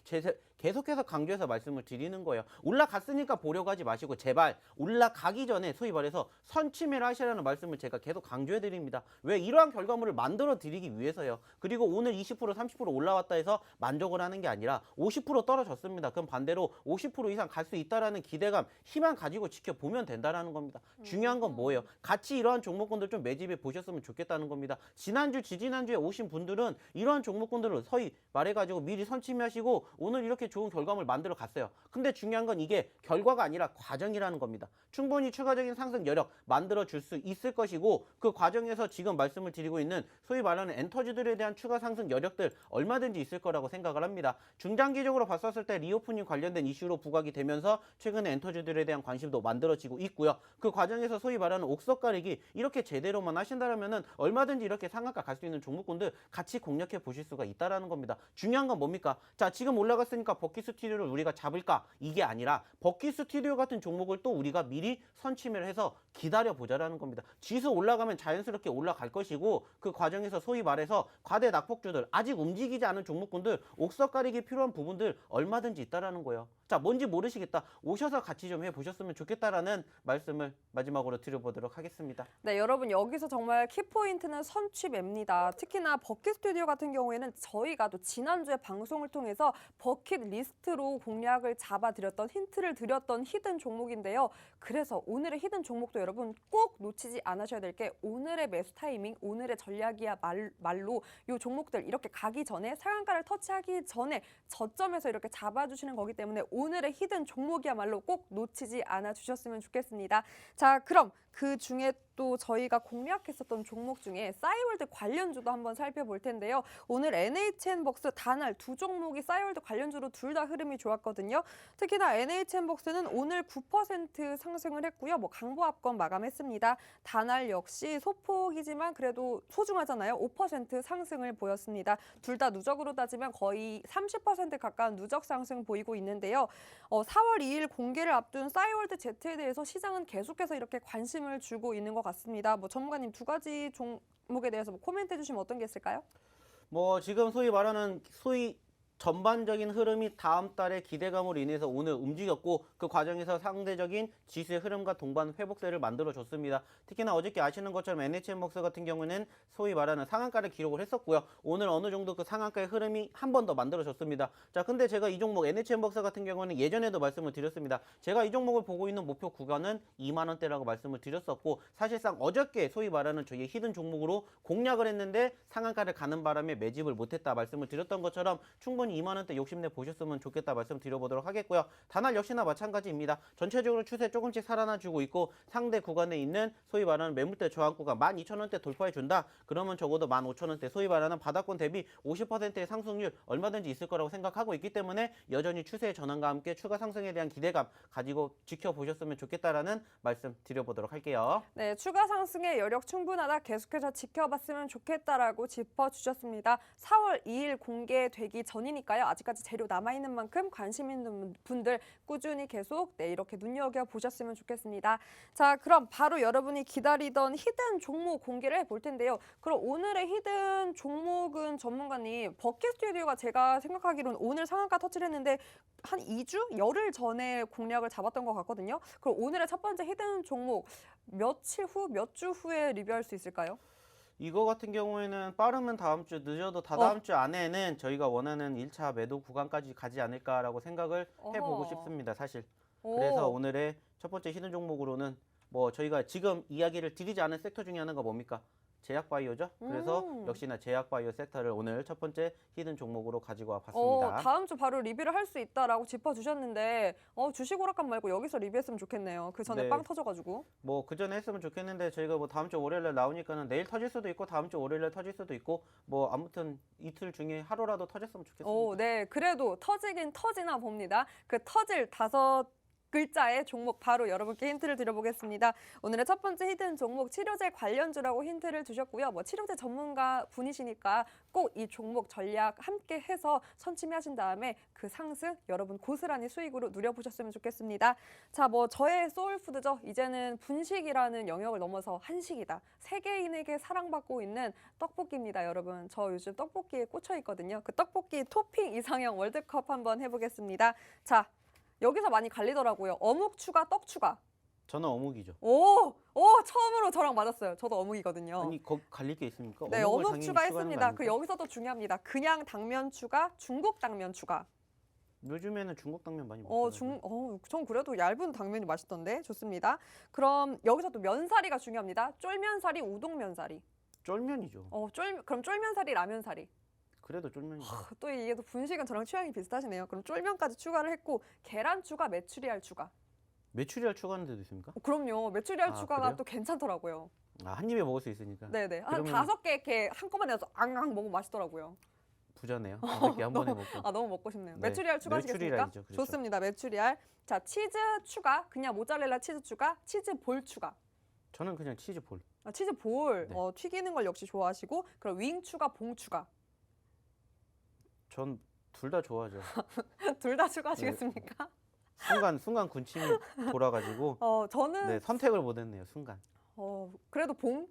계속해서 강조해서 말씀을 드리는 거예요. 올라갔으니까 보려고 하지 마시고 제발 올라가기 전에 소위 말해서 선취매를 하시라는 말씀을 제가 계속 강조해 드립니다. 왜? 이러한 결과물을 만들어 드리기 위해서요. 그리고 오늘 20% 30% 올라왔다 해서 만족을 하는 게 아니라 50% 떨어졌습니다. 그럼 반대로 50% 이상 갈 수 있다라는 기대감, 희망 가지고 지켜보면 된다라는 겁니다. 중요한 건 뭐예요? 같이 이러한 종목군들 좀 매집해 보셨으면 좋겠다는 겁니다. 지난주, 지지난주에 오신 분들은 이러한 종목군들을 서히 말해가지고 미리 선침하시고 오늘 이렇게 좋은 결과물 만들어 갔어요. 근데 중요한 건 이게 결과가 아니라 과정이라는 겁니다. 충분히 추가적인 상승 여력 만들어 줄 수 있을 것이고 그 과정에서 지금 말씀을 드리고 있는 소위 말하는 엔터주들에 대한 추가 상승 여력들 얼마든지 있을 거라고 생각을 합니다. 중장기적으로 봤었을 때 리오프닝 관련된 이슈로 부각이 되면서 최근에 엔터주들에 대한 관심도 만들어지고 있고요. 그 과정에서 소위 말하는 옥석 가리기 이렇게 제대로만 하신다면은 얼마든지 이렇게 상한가 갈 수 있는 종목군들 같이 공략해 보실 수가 있다라는 겁니다. 중요한 건 뭡니까? 자, 지금 올라갔으니까 버키 스튜디오를 우리가 잡을까? 이게 아니라 버키 스튜디오 같은 종목을 또 우리가 미리 선침을 해서 기다려 보자라는 겁니다. 지수 올라가면 자연스럽게 올라갈 것이고 그 과정에서 소위 말해서 과대 낙폭주들 아직 움직이지 않은 종목군들 옥석 가리기 필요한 부분들 얼마든지 있다라는 거예요. 자, 뭔지 모르시겠다. 오셔서 같이 좀 해보셨으면 좋겠다라는 말씀을 마지막으로 드려보도록 하겠습니다. 네, 여러분 여기서 정말 키포인트는 선취매입니다. 특히나 버킷 스튜디오 같은 경우에는 저희가 또 지난주에 방송을 통해서 버킷 리스트로 공략을 잡아드렸던 힌트를 드렸던 히든 종목인데요. 그래서 오늘의 히든 종목도 여러분 꼭 놓치지 않으셔야 될 게 오늘의 매수 타이밍, 오늘의 전략이야말로 이 종목들 이렇게 가기 전에 상한가를 터치하기 전에 저점에서 이렇게 잡아주시는 거기 때문에 오늘의 히든 종목이야말로 꼭 놓치지 않아 주셨으면 좋겠습니다. 자, 그럼 그 중에 또 또 저희가 공략했었던 종목 중에 싸이월드 관련주도 한번 살펴볼 텐데요. 오늘 NHN벅스 단알 두 종목이 싸이월드 관련주로 둘 다 흐름이 좋았거든요. 특히나 NHN벅스는 오늘 9% 상승을 했고요. 뭐 강보합권 마감했습니다. 단알 역시 소폭이지만 그래도 소중하잖아요. 5% 상승을 보였습니다. 둘 다 누적으로 따지면 거의 30% 가까운 누적 상승 보이고 있는데요. 4월 2일 공개를 앞둔 싸이월드 Z에 대해서 시장은 계속해서 이렇게 관심을 주고 있는 것 같습니다. 뭐 전문가님 두 가지 종목에 대해서 뭐 코멘트 해주시면 어떤 게 있을까요? 뭐 지금 소위 말하는 전반적인 흐름이 다음 달의 기대감으로 인해서 오늘 움직였고 그 과정에서 상대적인 지수의 흐름과 동반 회복세를 만들어줬습니다. 특히나 어저께 아시는 것처럼 NHN벅스 같은 경우는 소위 말하는 상한가를 기록을 했었고요. 오늘 어느 정도 그 상한가의 흐름이 한 번 더 만들어졌습니다. 자, 근데 제가 이 종목 NHN벅스 같은 경우는 예전에도 말씀을 드렸습니다. 제가 이 종목을 보고 있는 목표 구간은 2만 원대라고 말씀을 드렸었고 사실상 어저께 소위 말하는 저희의 히든 종목으로 공략을 했는데 상한가를 가는 바람에 매집을 못했다 말씀을 드렸던 것처럼 충분히 2만 원대 욕심내 보셨으면 좋겠다 말씀드려보도록 하겠고요. 단알 역시나 마찬가지입니다. 전체적으로 추세 조금씩 살아나주고 있고 상대 구간에 있는 소위 말하는 매물대 저항 구간 12,000원대 돌파해준다. 그러면 적어도 15,000원대 소위 말하는 바닥권 대비 50%의 상승률 얼마든지 있을 거라고 생각하고 있기 때문에 여전히 추세의 전환과 함께 추가 상승에 대한 기대감 가지고 지켜보셨으면 좋겠다라는 말씀 드려보도록 할게요. 네, 추가 상승의 여력 충분하다. 계속해서 지켜봤으면 좋겠다라고 짚어주셨습니다. 4월 2일 공개되기 전이니까요. 아직까지 재료 남아있는 만큼 관심 있는 분들 꾸준히 계속 이렇게 눈여겨보셨으면 좋겠습니다. 자, 그럼 바로 여러분이 기다리던 히든 종목 공개를 해볼 텐데요. 그럼 오늘의 히든 종목은 전문가님, 버킷 스튜디오가 제가 생각하기로는 오늘 상한가 터치를 했는데 한 2주? 열흘 전에 공략을 잡았던 것 같거든요. 그럼 오늘의 첫 번째 히든 종목 며칠 후, 몇 주 후에 리뷰할 수 있을까요? 이거 같은 경우에는 빠르면 다음 주, 늦어도 다다음 주 안에는 저희가 원하는 1차 매도 구간까지 가지 않을까라고 생각을 해보고 싶습니다, 사실. 그래서 오늘의 첫 번째 히든 종목으로는 뭐 저희가 지금 이야기를 드리지 않은 섹터 중에 하나가 뭡니까? 제약바이오죠. 그래서 역시나 제약바이오 섹터를 오늘 첫 번째 히든 종목으로 가지고 와봤습니다. 다음 주 바로 리뷰를 할 수 있다라고 짚어주셨는데 주식 오락관 말고 여기서 리뷰했으면 좋겠네요. 그 전에 네. 빵 터져가지고. 뭐 그 전에 했으면 좋겠는데 저희가 뭐 다음 주 월요일날 나오니까는 내일 터질 수도 있고 다음 주 월요일날 터질 수도 있고 뭐 아무튼 이틀 중에 하루라도 터졌으면 좋겠습니다. 네. 그래도 터지긴 터지나 봅니다. 그 터질 5글자의 종목 바로 여러분께 힌트를 드려보겠습니다. 오늘의 첫 번째 히든 종목 치료제 관련주라고 힌트를 주셨고요. 뭐 치료제 전문가 분이시니까 꼭 이 종목 전략 함께 해서 선침하신 다음에 그 상승 여러분 고스란히 수익으로 누려보셨으면 좋겠습니다. 자, 뭐 저의 소울푸드죠. 이제는 분식이라는 영역을 넘어서 한식이다. 세계인에게 사랑받고 있는 떡볶이입니다, 여러분. 저 요즘 떡볶이에 꽂혀 있거든요. 그 떡볶이 토핑 이상형 월드컵 한번 해보겠습니다. 자, 여기서 많이 갈리더라고요. 어묵 추가, 떡 추가. 저는 어묵이죠. 처음으로 저랑 맞았어요. 저도 어묵이거든요. 아니 거기 갈릴 게 있습니까? 네, 어묵을 어묵 당연히 추가했습니다. 추가하는 거 그 아닙니까? 여기서도 중요합니다. 그냥 당면 추가, 중국 당면 추가. 요즘에는 중국 당면 많이 먹어요. 전 그래도 얇은 당면이 맛있던데. 좋습니다. 그럼 여기서 또 면사리가 중요합니다. 쫄면사리, 우동면사리. 쫄면이죠. 그럼 쫄면사리, 라면사리. 그래도 쫄면이죠. 또 이게 또 분식은 저랑 취향이 비슷하시네요. 그럼 쫄면까지 추가를 했고 계란 추가, 메추리알 추가. 메추리알 추가하는 데도 있습니까? 그럼요. 메추리알 추가가 그래요? 또 괜찮더라고요. 한 입에 먹을 수 있으니까. 네네. 한 그러면 5개 이렇게 한꺼번에 넣어서 앙앙 먹으면 맛있더라고요. 부자네요. 이렇게 한 번에 먹고. 너무 먹고 싶네요. 네, 메추리알 추가하시겠습니까? 메추리알이죠, 그렇죠. 좋습니다. 메추리알. 자, 치즈 추가. 그냥 모짜렐라 치즈 추가. 치즈 볼 추가. 저는 그냥 치즈 볼. 치즈 볼. 네. 튀기는 걸 역시 좋아하시고. 그럼 윙 추가, 봉 추가. 전 둘 다 좋아하죠. 둘 다 추가하시겠습니까? 순간 군침이 돌아가지고 저는 선택을 못했네요. 순간. 그래도 봉?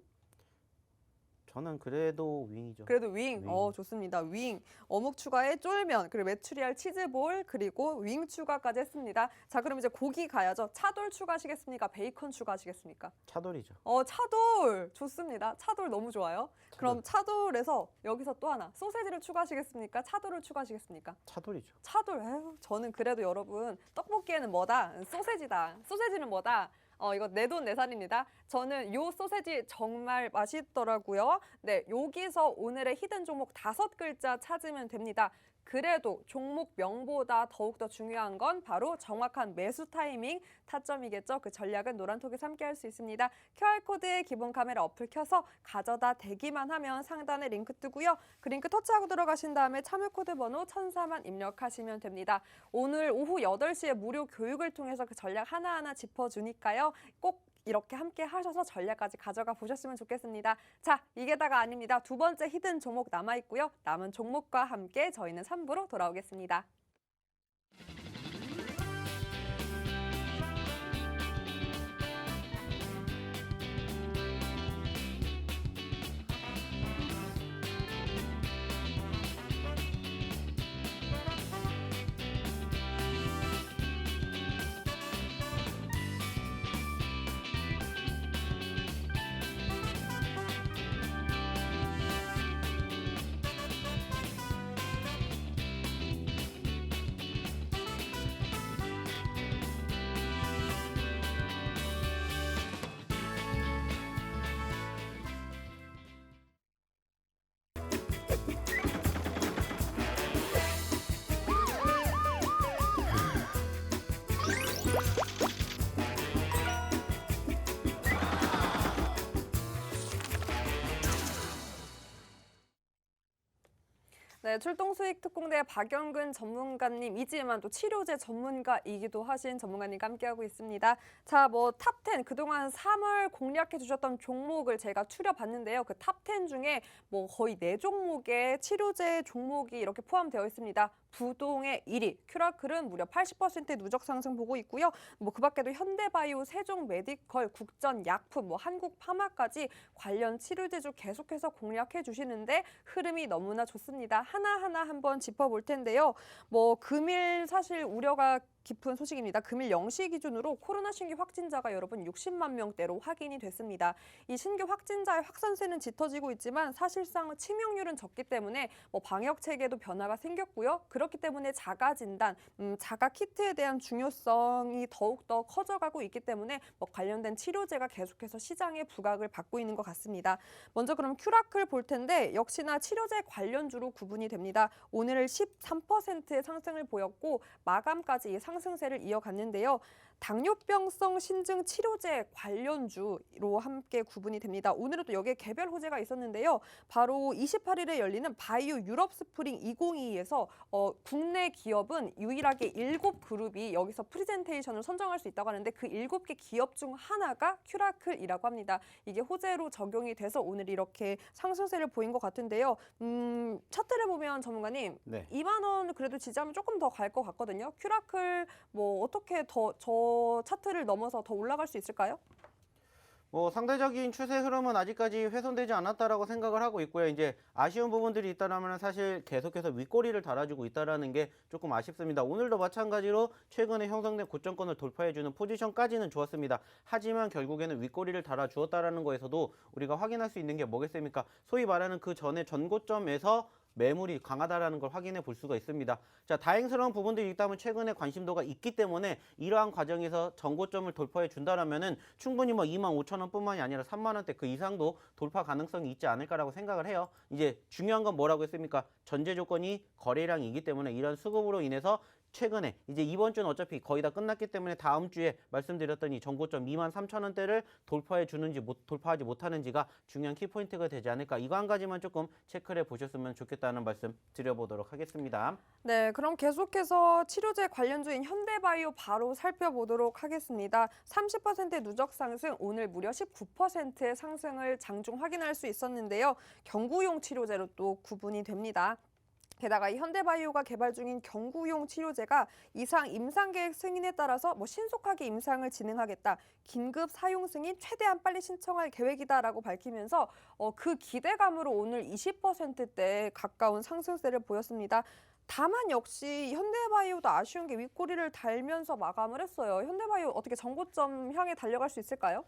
저는 그래도 윙이죠. 그래도 윙. 윙. 좋습니다. 윙. 어묵 추가에 쫄면, 그리고 메추리알 치즈볼, 그리고 윙 추가까지 했습니다. 자, 그럼 이제 고기 가야죠. 차돌 추가하시겠습니까? 베이컨 추가하시겠습니까? 차돌이죠. 차돌. 좋습니다. 차돌 너무 좋아요. 그럼 차돌에서 여기서 또 하나. 소세지를 추가하시겠습니까? 차돌을 추가하시겠습니까? 차돌이죠. 차돌. 저는 그래도 여러분 떡볶이에는 뭐다? 소세지다. 소세지는 뭐다? 이거 내 돈 내산입니다. 저는 요 소세지 정말 맛있더라고요. 네, 여기서 오늘의 히든 종목 5글자 찾으면 됩니다. 그래도 종목명보다 더욱더 중요한 건 바로 정확한 매수 타이밍, 타점이겠죠. 그 전략은 노란톡에서 함께 할 수 있습니다. QR코드에 기본 카메라 어플 켜서 가져다 대기만 하면 상단에 링크 뜨고요. 그 링크 터치하고 들어가신 다음에 참여 코드 번호 1004만 입력하시면 됩니다. 오늘 오후 8시에 무료 교육을 통해서 그 전략 하나하나 짚어주니까요. 꼭 이렇게 함께 하셔서 전략까지 가져가 보셨으면 좋겠습니다. 자, 이게 다가 아닙니다. 두 번째 히든 종목 남아있고요. 남은 종목과 함께 저희는 3부로 돌아오겠습니다. 네, 출동 수익 특공대 박영근 전문가님이지만 또 치료제 전문가이기도 하신 전문가님과 함께하고 있습니다. 자, 뭐 탑10 그동안 3월 공략해 주셨던 종목을 제가 추려봤는데요. 그 탑10 중에 뭐 거의 4종목의 치료제 종목이 이렇게 포함되어 있습니다. 부동의 1위, 큐라클은 무려 80%의 누적 상승 보고 있고요. 뭐 그 밖에도 현대바이오, 세종메디컬, 국전약품, 뭐 한국파마까지 관련 치료제주 계속해서 공략해 주시는데 흐름이 너무나 좋습니다. 하나하나 한번 짚어볼 텐데요. 뭐 금일 사실 우려가 깊은 소식입니다. 금일 0시 기준으로 코로나 신규 확진자가 여러분 60만 명대로 확인이 됐습니다. 이 신규 확진자의 확산세는 짙어지고 있지만 사실상 치명률은 적기 때문에 뭐 방역 체계도 변화가 생겼고요. 그렇기 때문에 자가 진단, 자가 키트에 대한 중요성이 더욱더 커져가고 있기 때문에 뭐 관련된 치료제가 계속해서 시장에 부각을 받고 있는 것 같습니다. 먼저 그럼 큐라클 볼 텐데 역시나 치료제 관련주로 구분이 됩니다. 오늘 13%의 상승을 보였고 마감까지 이 상승세를 이어갔는데요. 당뇨병성 신증 치료제 관련주로 함께 구분이 됩니다. 오늘은 또 여기에 개별 호재가 있었는데요. 바로 28일에 열리는 바이오 유럽 스프링 2022에서 국내 기업은 유일하게 7그룹이 여기서 프리젠테이션을 선정할 수 있다고 하는데 그 7개 기업 중 하나가 큐라클이라고 합니다. 이게 호재로 적용이 돼서 오늘 이렇게 상승세를 보인 것 같은데요. 차트를 보면 전문가님, 네. 2만 원 그래도 지지하면 조금 더 갈 것 같거든요. 큐라클 뭐 어떻게 저 차트를 넘어서 더 올라갈 수 있을까요? 뭐 상대적인 추세 흐름은 아직까지 훼손되지 않았다라고 생각을 하고 있고요. 이제 아쉬운 부분들이 있다라면 사실 계속해서 윗꼬리를 달아주고 있다라는 게 조금 아쉽습니다. 오늘도 마찬가지로 최근에 형성된 고점권을 돌파해주는 포지션까지는 좋았습니다. 하지만 결국에는 윗꼬리를 달아주었다라는 거에서도 우리가 확인할 수 있는 게 뭐겠습니까? 소위 말하는 그 전에 전고점에서 매물이 강하다라는 걸 확인해 볼 수가 있습니다. 자, 다행스러운 부분들이 있다면 최근에 관심도가 있기 때문에 이러한 과정에서 전고점을 돌파해 준다라면은 충분히 뭐 25,000원뿐만이 아니라 3만 원대 그 이상도 돌파 가능성이 있지 않을까라고 생각을 해요. 이제 중요한 건 뭐라고 했습니까? 전제 조건이 거래량이기 때문에 이런 수급으로 인해서 최근에 이제 이번 주는 어차피 거의 다 끝났기 때문에 다음 주에 말씀드렸던 이 전고점 23,000원대를 돌파해 주는지 돌파하지 못하는지가 중요한 키포인트가 되지 않을까. 이거 한 가지만 조금 체크를 해 보셨으면 좋겠다는 말씀 드려보도록 하겠습니다. 네, 그럼 계속해서 치료제 관련주인 현대바이오 바로 살펴보도록 하겠습니다. 30%의 누적 상승, 오늘 무려 19%의 상승을 장중 확인할 수 있었는데요. 경구용 치료제로 또 구분이 됩니다. 게다가 이 현대바이오가 개발 중인 경구용 치료제가 이상 임상 계획 승인에 따라서 뭐 신속하게 임상을 진행하겠다. 긴급 사용 승인 최대한 빨리 신청할 계획이다라고 밝히면서 그 기대감으로 오늘 20%대에 가까운 상승세를 보였습니다. 다만 역시 현대바이오도 아쉬운 게 윗꼬리를 달면서 마감을 했어요. 현대바이오 어떻게 전고점 향해 달려갈 수 있을까요?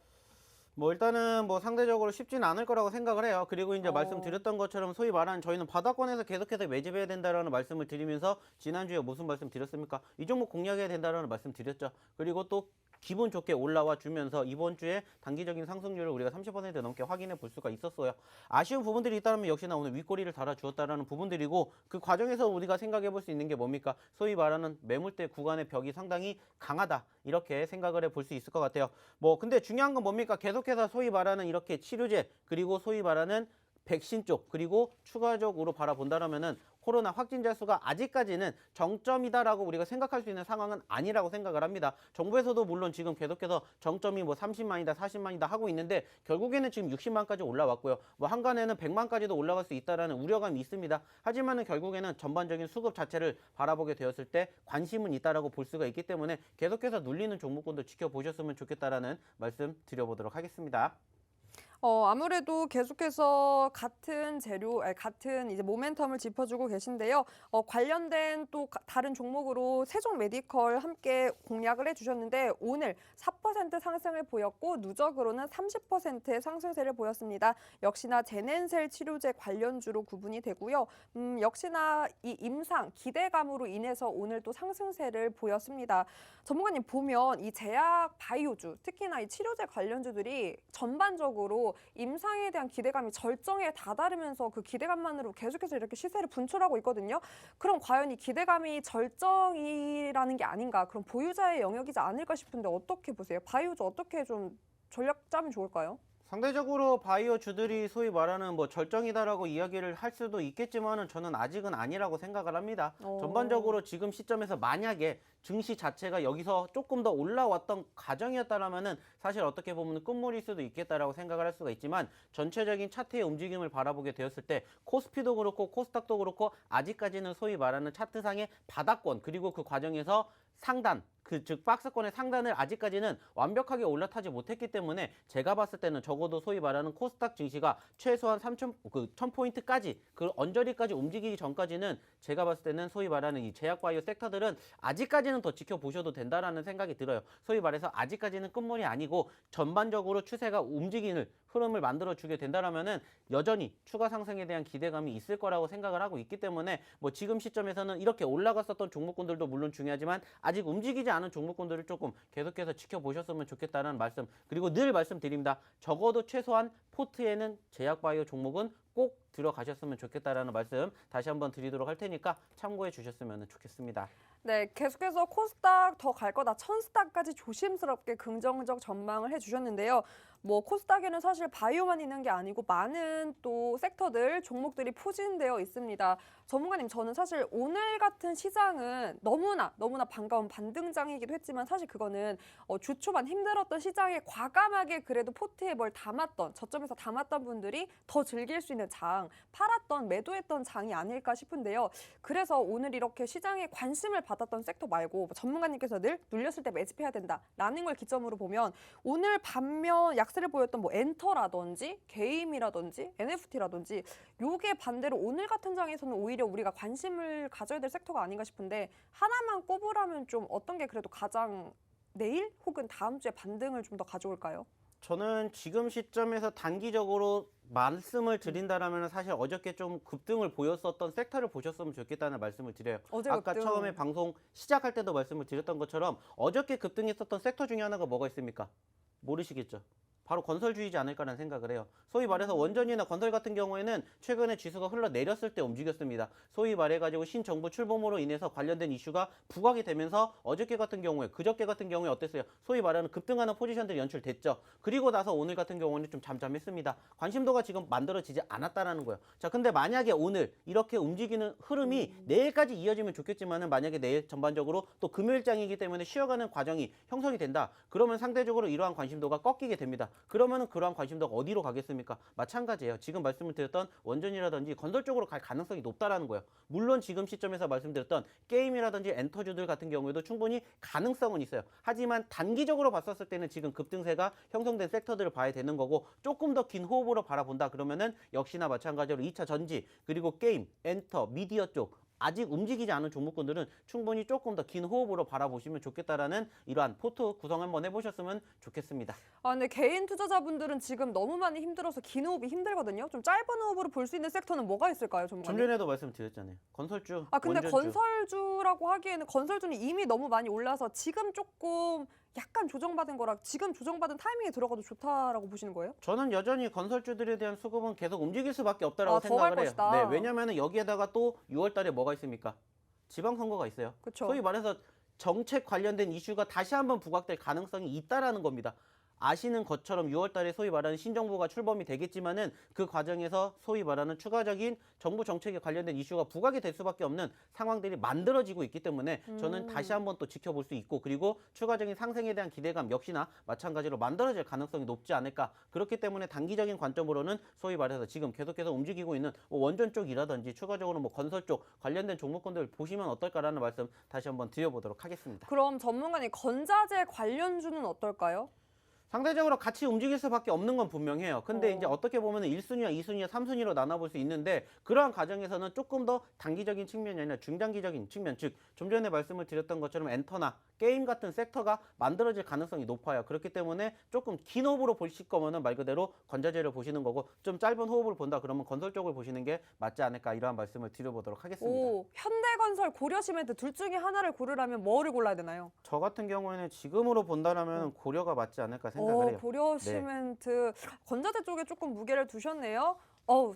뭐 일단은 뭐 상대적으로 쉽진 않을 거라고 생각을 해요. 그리고 이제 말씀드렸던 것처럼 소위 말하는 저희는 바닥권에서 계속해서 매집해야 된다라는 말씀을 드리면서 지난주에 무슨 말씀 드렸습니까? 이 종목 공략해야 된다라는 말씀 드렸죠. 그리고 또 기분 좋게 올라와 주면서 이번 주에 단기적인 상승률을 우리가 30% 넘게 확인해 볼 수가 있었어요. 아쉬운 부분들이 있다면 역시나 오늘 윗꼬리를 달아주었다라는 부분들이고 그 과정에서 우리가 생각해 볼 수 있는 게 뭡니까? 소위 말하는 매물대 구간의 벽이 상당히 강하다. 이렇게 생각을 해볼 수 있을 것 같아요. 근데 중요한 건 뭡니까? 계속해서 소위 말하는 이렇게 치료제 그리고 소위 말하는 백신 쪽 그리고 추가적으로 바라본다면은 코로나 확진자 수가 아직까지는 정점이다라고 우리가 생각할 수 있는 상황은 아니라고 생각을 합니다. 정부에서도 물론 지금 계속해서 정점이 30만이다, 40만이다 하고 있는데 결국에는 지금 60만까지 올라왔고요. 한간에는 100만까지도 올라갈 수 있다라는 우려감이 있습니다. 하지만은 결국에는 전반적인 수급 자체를 바라보게 되었을 때 관심은 있다라고 볼 수가 있기 때문에 계속해서 눌리는 종목군도 지켜보셨으면 좋겠다라는 말씀 드려보도록 하겠습니다. 아무래도 계속해서 같은 같은 이제 모멘텀을 짚어주고 계신데요. 관련된 또 다른 종목으로 세종 메디컬 함께 공략을 해주셨는데 오늘 4% 상승을 보였고 누적으로는 30%의 상승세를 보였습니다. 역시나 제넨셀 치료제 관련주로 구분이 되고요. 역시나 이 임상 기대감으로 인해서 오늘 또 상승세를 보였습니다. 전문가님 보면 이 제약 바이오주, 특히나 이 치료제 관련주들이 전반적으로 임상에 대한 기대감이 절정에 다다르면서 그 기대감만으로 계속해서 이렇게 시세를 분출하고 있거든요. 그럼 과연 이 기대감이 절정이라는 게 아닌가, 그럼 보유자의 영역이지 않을까 싶은데 어떻게 보세요? 바이오주 어떻게 좀 전략 짜면 좋을까요? 상대적으로 바이오주들이 소위 말하는 절정이다라고 이야기를 할 수도 있겠지만은 저는 아직은 아니라고 생각을 합니다. 전반적으로 지금 시점에서 만약에 증시 자체가 여기서 조금 더 올라왔던 과정이었다라면은 사실 어떻게 보면 끝물일 수도 있겠다라고 생각을 할 수가 있지만 전체적인 차트의 움직임을 바라보게 되었을 때 코스피도 그렇고 코스닥도 그렇고 아직까지는 소위 말하는 차트상의 바닥권 그리고 그 과정에서 상단 즉 박스권의 상단을 아직까지는 완벽하게 올라타지 못했기 때문에 제가 봤을 때는 적어도 소위 말하는 코스닥 증시가 최소한 1000포인트까지 그 언저리까지 움직이기 전까지는 제가 봤을 때는 소위 말하는 이 제약바이오 섹터들은 아직까지는 더 지켜보셔도 된다라는 생각이 들어요. 소위 말해서 아직까지는 끝물이 아니고 전반적으로 추세가 움직이는 흐름을 만들어주게 된다라면은 여전히 추가 상승에 대한 기대감이 있을 거라고 생각을 하고 있기 때문에 지금 시점에서는 이렇게 올라갔었던 종목군들도 물론 중요하지만 아직 움직이지 않은 종목군들을 조금 계속해서 지켜보셨으면 좋겠다는 말씀, 그리고 늘 말씀드립니다. 적어도 최소한 포트에는 제약바이오 종목은 꼭 들어가셨으면 좋겠다라는 말씀 다시 한번 드리도록 할 테니까 참고해 주셨으면 좋겠습니다. 네, 계속해서 코스닥 더 갈 거다, 천스닥까지 조심스럽게 긍정적 전망을 해주셨는데요. 코스닥에는 사실 바이오만 있는 게 아니고 많은 또 섹터들, 종목들이 포진되어 있습니다. 전문가님, 저는 사실 오늘 같은 시장은 너무나 반가운 반등장이기도 했지만 사실 그거는 주 초반 힘들었던 시장에 과감하게 그래도 포트에 뭘 담았던, 저점에서 담았던 분들이 더 즐길 수 있는 장, 팔았던, 매도했던 장이 아닐까 싶은데요. 그래서 오늘 이렇게 시장에 관심을 받았던 섹터 말고 전문가님께서 늘 눌렸을 때 매집해야 된다라는 걸 기점으로 보면 오늘 반면 약세를 보였던 엔터라든지 게임이라든지 NFT라든지 요게 반대로 오늘 같은 장에서는 오히려 우리가 관심을 가져야 될 섹터가 아닌가 싶은데 하나만 꼽으라면 좀 어떤 게 그래도 가장 내일 혹은 다음 주에 반등을 좀 더 가져올까요? 저는 지금 시점에서 단기적으로 말씀을 드린다라면 사실 어저께 좀 급등을 보였었던 섹터를 보셨으면 좋겠다는 말씀을 드려요. 아까 급등. 처음에 방송 시작할 때도 말씀을 드렸던 것처럼 어저께 급등했었던 섹터 중에 하나가 뭐가 있습니까? 모르시겠죠? 바로 건설주이지 않을까라는 생각을 해요. 소위 말해서 원전이나 건설 같은 경우에는 최근에 지수가 흘러내렸을 때 움직였습니다. 소위 말해가지고 신정부 출범으로 인해서 관련된 이슈가 부각이 되면서 어저께 같은 경우에 그저께 같은 경우에 어땠어요? 소위 말하는 급등하는 포지션들이 연출됐죠. 그리고 나서 오늘 같은 경우는 좀 잠잠했습니다. 관심도가 지금 만들어지지 않았다라는 거예요. 자, 근데 만약에 오늘 이렇게 움직이는 흐름이 내일까지 이어지면 좋겠지만은 만약에 내일 전반적으로 또 금요일장이기 때문에 쉬어가는 과정이 형성이 된다. 그러면 상대적으로 이러한 관심도가 꺾이게 됩니다. 그러면은 그러한 관심도가 어디로 가겠습니까? 마찬가지예요. 지금 말씀을 드렸던 원전이라든지 건설 쪽으로 갈 가능성이 높다라는 거예요. 물론 지금 시점에서 말씀드렸던 게임이라든지 엔터주들 같은 경우에도 충분히 가능성은 있어요. 하지만 단기적으로 봤었을 때는 지금 급등세가 형성된 섹터들을 봐야 되는 거고 조금 더 긴 호흡으로 바라본다 그러면은 역시나 마찬가지로 2차 전지 그리고 게임, 엔터, 미디어 쪽 아직 움직이지 않은 종목군들은 충분히 조금 더 긴 호흡으로 바라보시면 좋겠다라는 이러한 포트 구성 한번 해보셨으면 좋겠습니다. 근데 개인 투자자분들은 지금 너무 많이 힘들어서 긴 호흡이 힘들거든요. 좀 짧은 호흡으로 볼 수 있는 섹터는 뭐가 있을까요, 좀 전문가님? 전에도 말씀드렸잖아요. 건설주, 근데 원전주. 건설주라고 하기에는 건설주는 이미 너무 많이 올라서 지금 조금 약간 조정받은 거라 지금 조정받은 타이밍에 들어가도 좋다라고 보시는 거예요? 저는 여전히 건설주들에 대한 수급은 계속 움직일 수밖에 없다라고 더 갈 생각을 해요. 것이다. 네, 왜냐면은 여기에다가 또 6월 달에 뭐가 있습니까? 지방선거가 있어요. 그쵸. 소위 말해서 정책 관련된 이슈가 다시 한번 부각될 가능성이 있다라는 겁니다. 아시는 것처럼 6월 달에 소위 말하는 신정부가 출범이 되겠지만은 그 과정에서 소위 말하는 추가적인 정부 정책에 관련된 이슈가 부각이 될 수밖에 없는 상황들이 만들어지고 있기 때문에 저는 다시 한번 또 지켜볼 수 있고, 그리고 추가적인 상승에 대한 기대감 역시나 마찬가지로 만들어질 가능성이 높지 않을까. 그렇기 때문에 단기적인 관점으로는 소위 말해서 지금 계속해서 움직이고 있는 원전 쪽이라든지 추가적으로 뭐 건설 쪽 관련된 종목군들 보시면 어떨까라는 말씀 다시 한번 드려보도록 하겠습니다. 그럼 전문가님 건자재 관련주는 어떨까요? 상대적으로 같이 움직일 수밖에 없는 건 분명해요. 근데 어. 이제 어떻게 보면 1순위와 2순위와 3순위로 나눠볼 수 있는데, 그러한 과정에서는 조금 더 단기적인 측면이 아니라 중장기적인 측면, 즉 좀 전에 말씀을 드렸던 것처럼 엔터나 게임 같은 섹터가 만들어질 가능성이 높아요. 그렇기 때문에 조금 긴 호흡으로 보실 거면은 말 그대로 건자재를 보시는 거고, 좀 짧은 호흡을 본다 그러면 건설 쪽을 보시는 게 맞지 않을까, 이러한 말씀을 드려보도록 하겠습니다. 오, 현대건설, 고려시멘트 둘 중에 하나를 고르라면 뭐를 골라야 되나요? 저 같은 경우에는 지금으로 본다면 고려가 맞지 않을까 생각을 해요. 고려시멘트 건자재 쪽에 조금 무게를 두셨네요.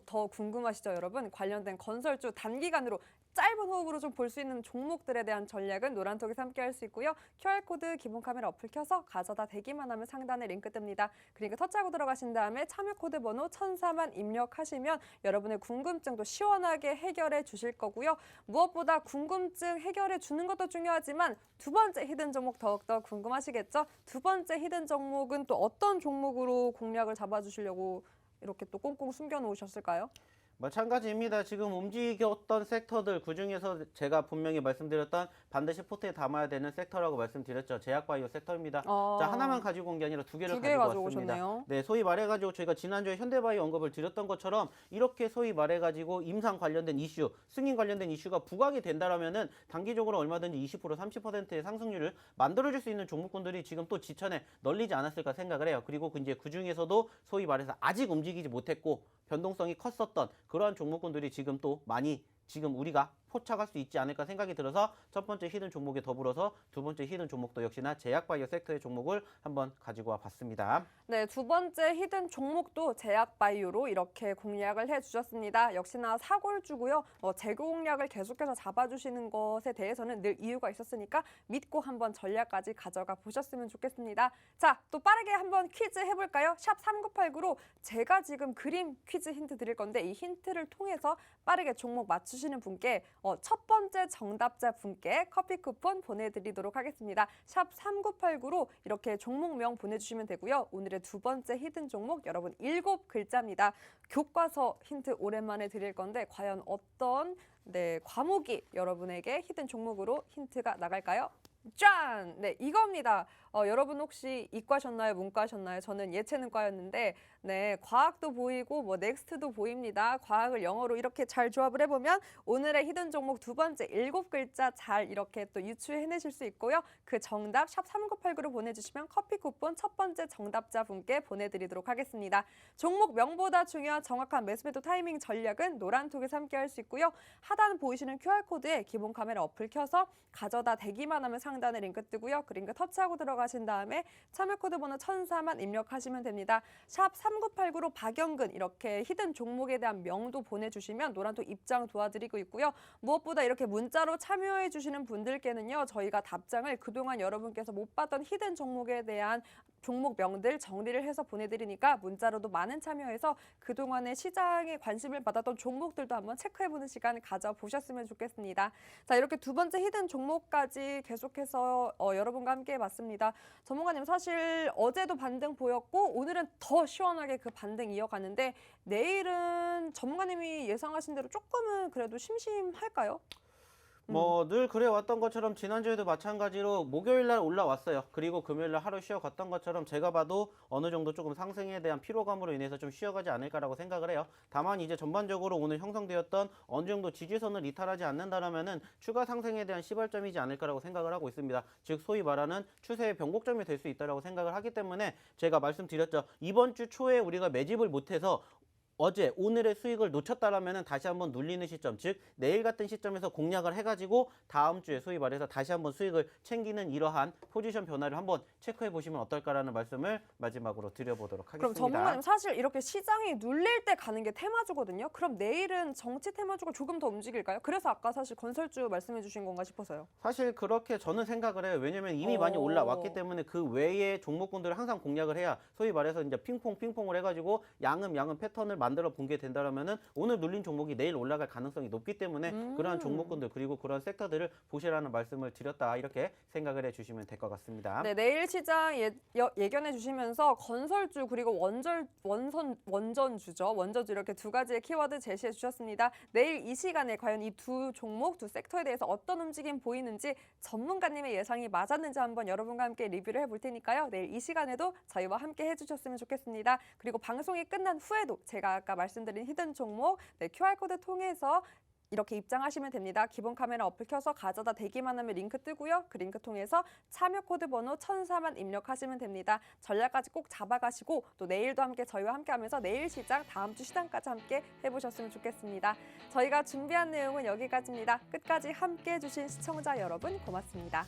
더 궁금하시죠, 여러분? 관련된 건설주 단기간으로 짧은 호흡으로 좀 볼 수 있는 종목들에 대한 전략은 노란톡에서 함께 할 수 있고요. QR코드 기본 카메라 어플 켜서 가져다 대기만 하면 상단에 링크 뜹니다. 그러니까 터치하고 들어가신 다음에 참여 코드 번호 1004만 입력하시면 여러분의 궁금증도 시원하게 해결해 주실 거고요. 무엇보다 궁금증 해결해 주는 것도 중요하지만 두 번째 히든 종목 더욱더 궁금하시겠죠? 두 번째 히든 종목은 또 어떤 종목으로 공략을 잡아주시려고 이렇게 또 꽁꽁 숨겨놓으셨을까요? 마찬가지입니다. 지금 움직였던 섹터들 그중에서 제가 분명히 말씀드렸던 반드시 포트에 담아야 되는 섹터라고 말씀드렸죠. 제약바이오 섹터입니다. 자, 하나만 가지고 온 게 아니라 두 개를 두 개 가지고 가지고 왔습니다. 오셨네요. 네, 소위 말해가지고 저희가 지난주에 현대바이오 언급을 드렸던 것처럼 이렇게 소위 말해가지고 임상 관련된 이슈, 승인 관련된 이슈가 부각이 된다라면은 단기적으로 얼마든지 20% 30%의 상승률을 만들어줄 수 있는 종목군들이 지금 또 지천에 널리지 않았을까 생각을 해요. 그리고 이제 그 중에서도 소위 말해서 아직 움직이지 못했고 변동성이 컸었던 그러한 종목군들이 지금 또 많이 지금 우리가 포착할 수 있지 않을까 생각이 들어서 첫 번째 히든 종목에 더불어서 두 번째 히든 종목도 역시나 제약바이오 섹터의 종목을 한번 가지고 와 봤습니다. 네, 두 번째 히든 종목도 제약바이오로 이렇게 공략을 해주셨습니다. 역시나 사골주고요. 재고 공략을 계속해서 잡아주시는 것에 대해서는 늘 이유가 있었으니까 믿고 한번 전략까지 가져가 보셨으면 좋겠습니다. 자, 또 빠르게 한번 퀴즈 해볼까요? 샵 3989로 제가 지금 그림 퀴즈 힌트 드릴 건데 이 힌트를 통해서 빠르게 종목 맞추시는 분께 첫 번째 정답자 분께 커피 쿠폰 보내드리도록 하겠습니다. 샵 3989로 이렇게 종목명 보내주시면 되고요. 오늘의 두 번째 히든 종목 여러분 7글자입니다. 교과서 힌트 오랜만에 드릴 건데 과연 어떤 과목이 여러분에게 히든 종목으로 힌트가 나갈까요? 짠! 네, 이겁니다. 여러분 혹시 이과셨나요? 문과셨나요? 저는 예체능과였는데 네, 과학도 보이고 뭐 넥스트도 보입니다. 과학을 영어로 이렇게 잘 조합을 해보면 오늘의 히든 종목 두 번째 7글자 잘 이렇게 또 유추해내실 수 있고요. 그 정답 샵 3989로 보내주시면 커피 쿠폰 첫 번째 정답자 분께 보내드리도록 하겠습니다. 종목 명보다 중요한 정확한 매수매도 타이밍 전략은 노란톡에서 함께 할 수 있고요. 하단 보이시는 QR코드에 기본 카메라 어플 켜서 가져다 대기만 하면 상단에 링크 뜨고요. 그 링크 터치하고 들어가신 다음에 참여 코드 번호 1004만 입력하시면 됩니다. 샵 3989로 박영근 이렇게 히든 종목에 대한 명도 보내주시면 노란톡 입장 도와드리고 있고요. 무엇보다 이렇게 문자로 참여해 주시는 분들께는요. 저희가 답장을 그동안 여러분께서 못 봤던 히든 종목에 대한 종목명들 정리를 해서 보내드리니까 문자로도 많은 참여해서 그동안의 시장에 관심을 받았던 종목들도 한번 체크해보는 시간 가져보셨으면 좋겠습니다. 자, 이렇게 두 번째 히든 종목까지 계속해서 여러분과 함께 해봤습니다. 전문가님 사실 어제도 반등 보였고 오늘은 더 시원하게 그 반등 이어가는데 내일은 전문가님이 예상하신 대로 조금은 그래도 심심할까요? 뭐 늘 그래 왔던 것처럼 지난주에도 마찬가지로 목요일 날 올라왔어요. 그리고 금요일 날 하루 쉬어갔던 것처럼 제가 봐도 어느 정도 조금 상승에 대한 피로감으로 인해서 좀 쉬어가지 않을까라고 생각을 해요. 다만 이제 전반적으로 오늘 형성되었던 어느 정도 지지선을 이탈하지 않는다라면은 추가 상승에 대한 시발점이지 않을까라고 생각을 하고 있습니다. 즉 소위 말하는 추세의 변곡점이 될 수 있다라고 생각을 하기 때문에 제가 말씀드렸죠. 이번 주 초에 우리가 매집을 못해서 어제 오늘의 수익을 놓쳤다라면 다시 한번 눌리는 시점, 즉 내일 같은 시점에서 공략을 해가지고 다음 주에 소위 말해서 다시 한번 수익을 챙기는 이러한 포지션 변화를 한번 체크해 보시면 어떨까라는 말씀을 마지막으로 드려보도록 그럼 하겠습니다. 전문가님 사실 이렇게 시장이 눌릴 때 가는 게 테마주거든요. 그럼 내일은 정치 테마주가 조금 더 움직일까요? 그래서 아까 사실 건설주 말씀해 주신 건가 싶어서요. 사실 그렇게 저는 생각을 해요. 왜냐면 이미 많이 올라왔기 때문에 그 외의 종목군들을 항상 공략을 해야 소위 말해서 이제 핑퐁을 해가지고 양은 패턴을 만들어 본 게 된다면은 오늘 눌린 종목이 내일 올라갈 가능성이 높기 때문에 그러한 종목군들 그리고 그런 섹터들을 보시라는 말씀을 드렸다 이렇게 생각을 해주시면 될 것 같습니다. 네, 내일 시장 예견해 주시면서 건설주 그리고 원전주죠. 원전주 이렇게 두 가지의 키워드 제시해 주셨습니다. 내일 이 시간에 과연 이 두 종목, 두 섹터에 대해서 어떤 움직임 보이는지 전문가님의 예상이 맞았는지 한번 여러분과 함께 리뷰를 해볼 테니까요. 내일 이 시간에도 저희와 함께 해주셨으면 좋겠습니다. 그리고 방송이 끝난 후에도 제가 아까 말씀드린 히든 종목 QR코드 통해서 이렇게 입장하시면 됩니다. 기본 카메라 어플 켜서 가져다 대기만 하면 링크 뜨고요. 그 링크 통해서 참여 코드 번호 1004만 입력하시면 됩니다. 전략까지 꼭 잡아가시고 또 내일도 함께 저희와 함께하면서 내일 시장, 다음 주 시장까지 함께 해보셨으면 좋겠습니다. 저희가 준비한 내용은 여기까지입니다. 끝까지 함께해 주신 시청자 여러분 고맙습니다.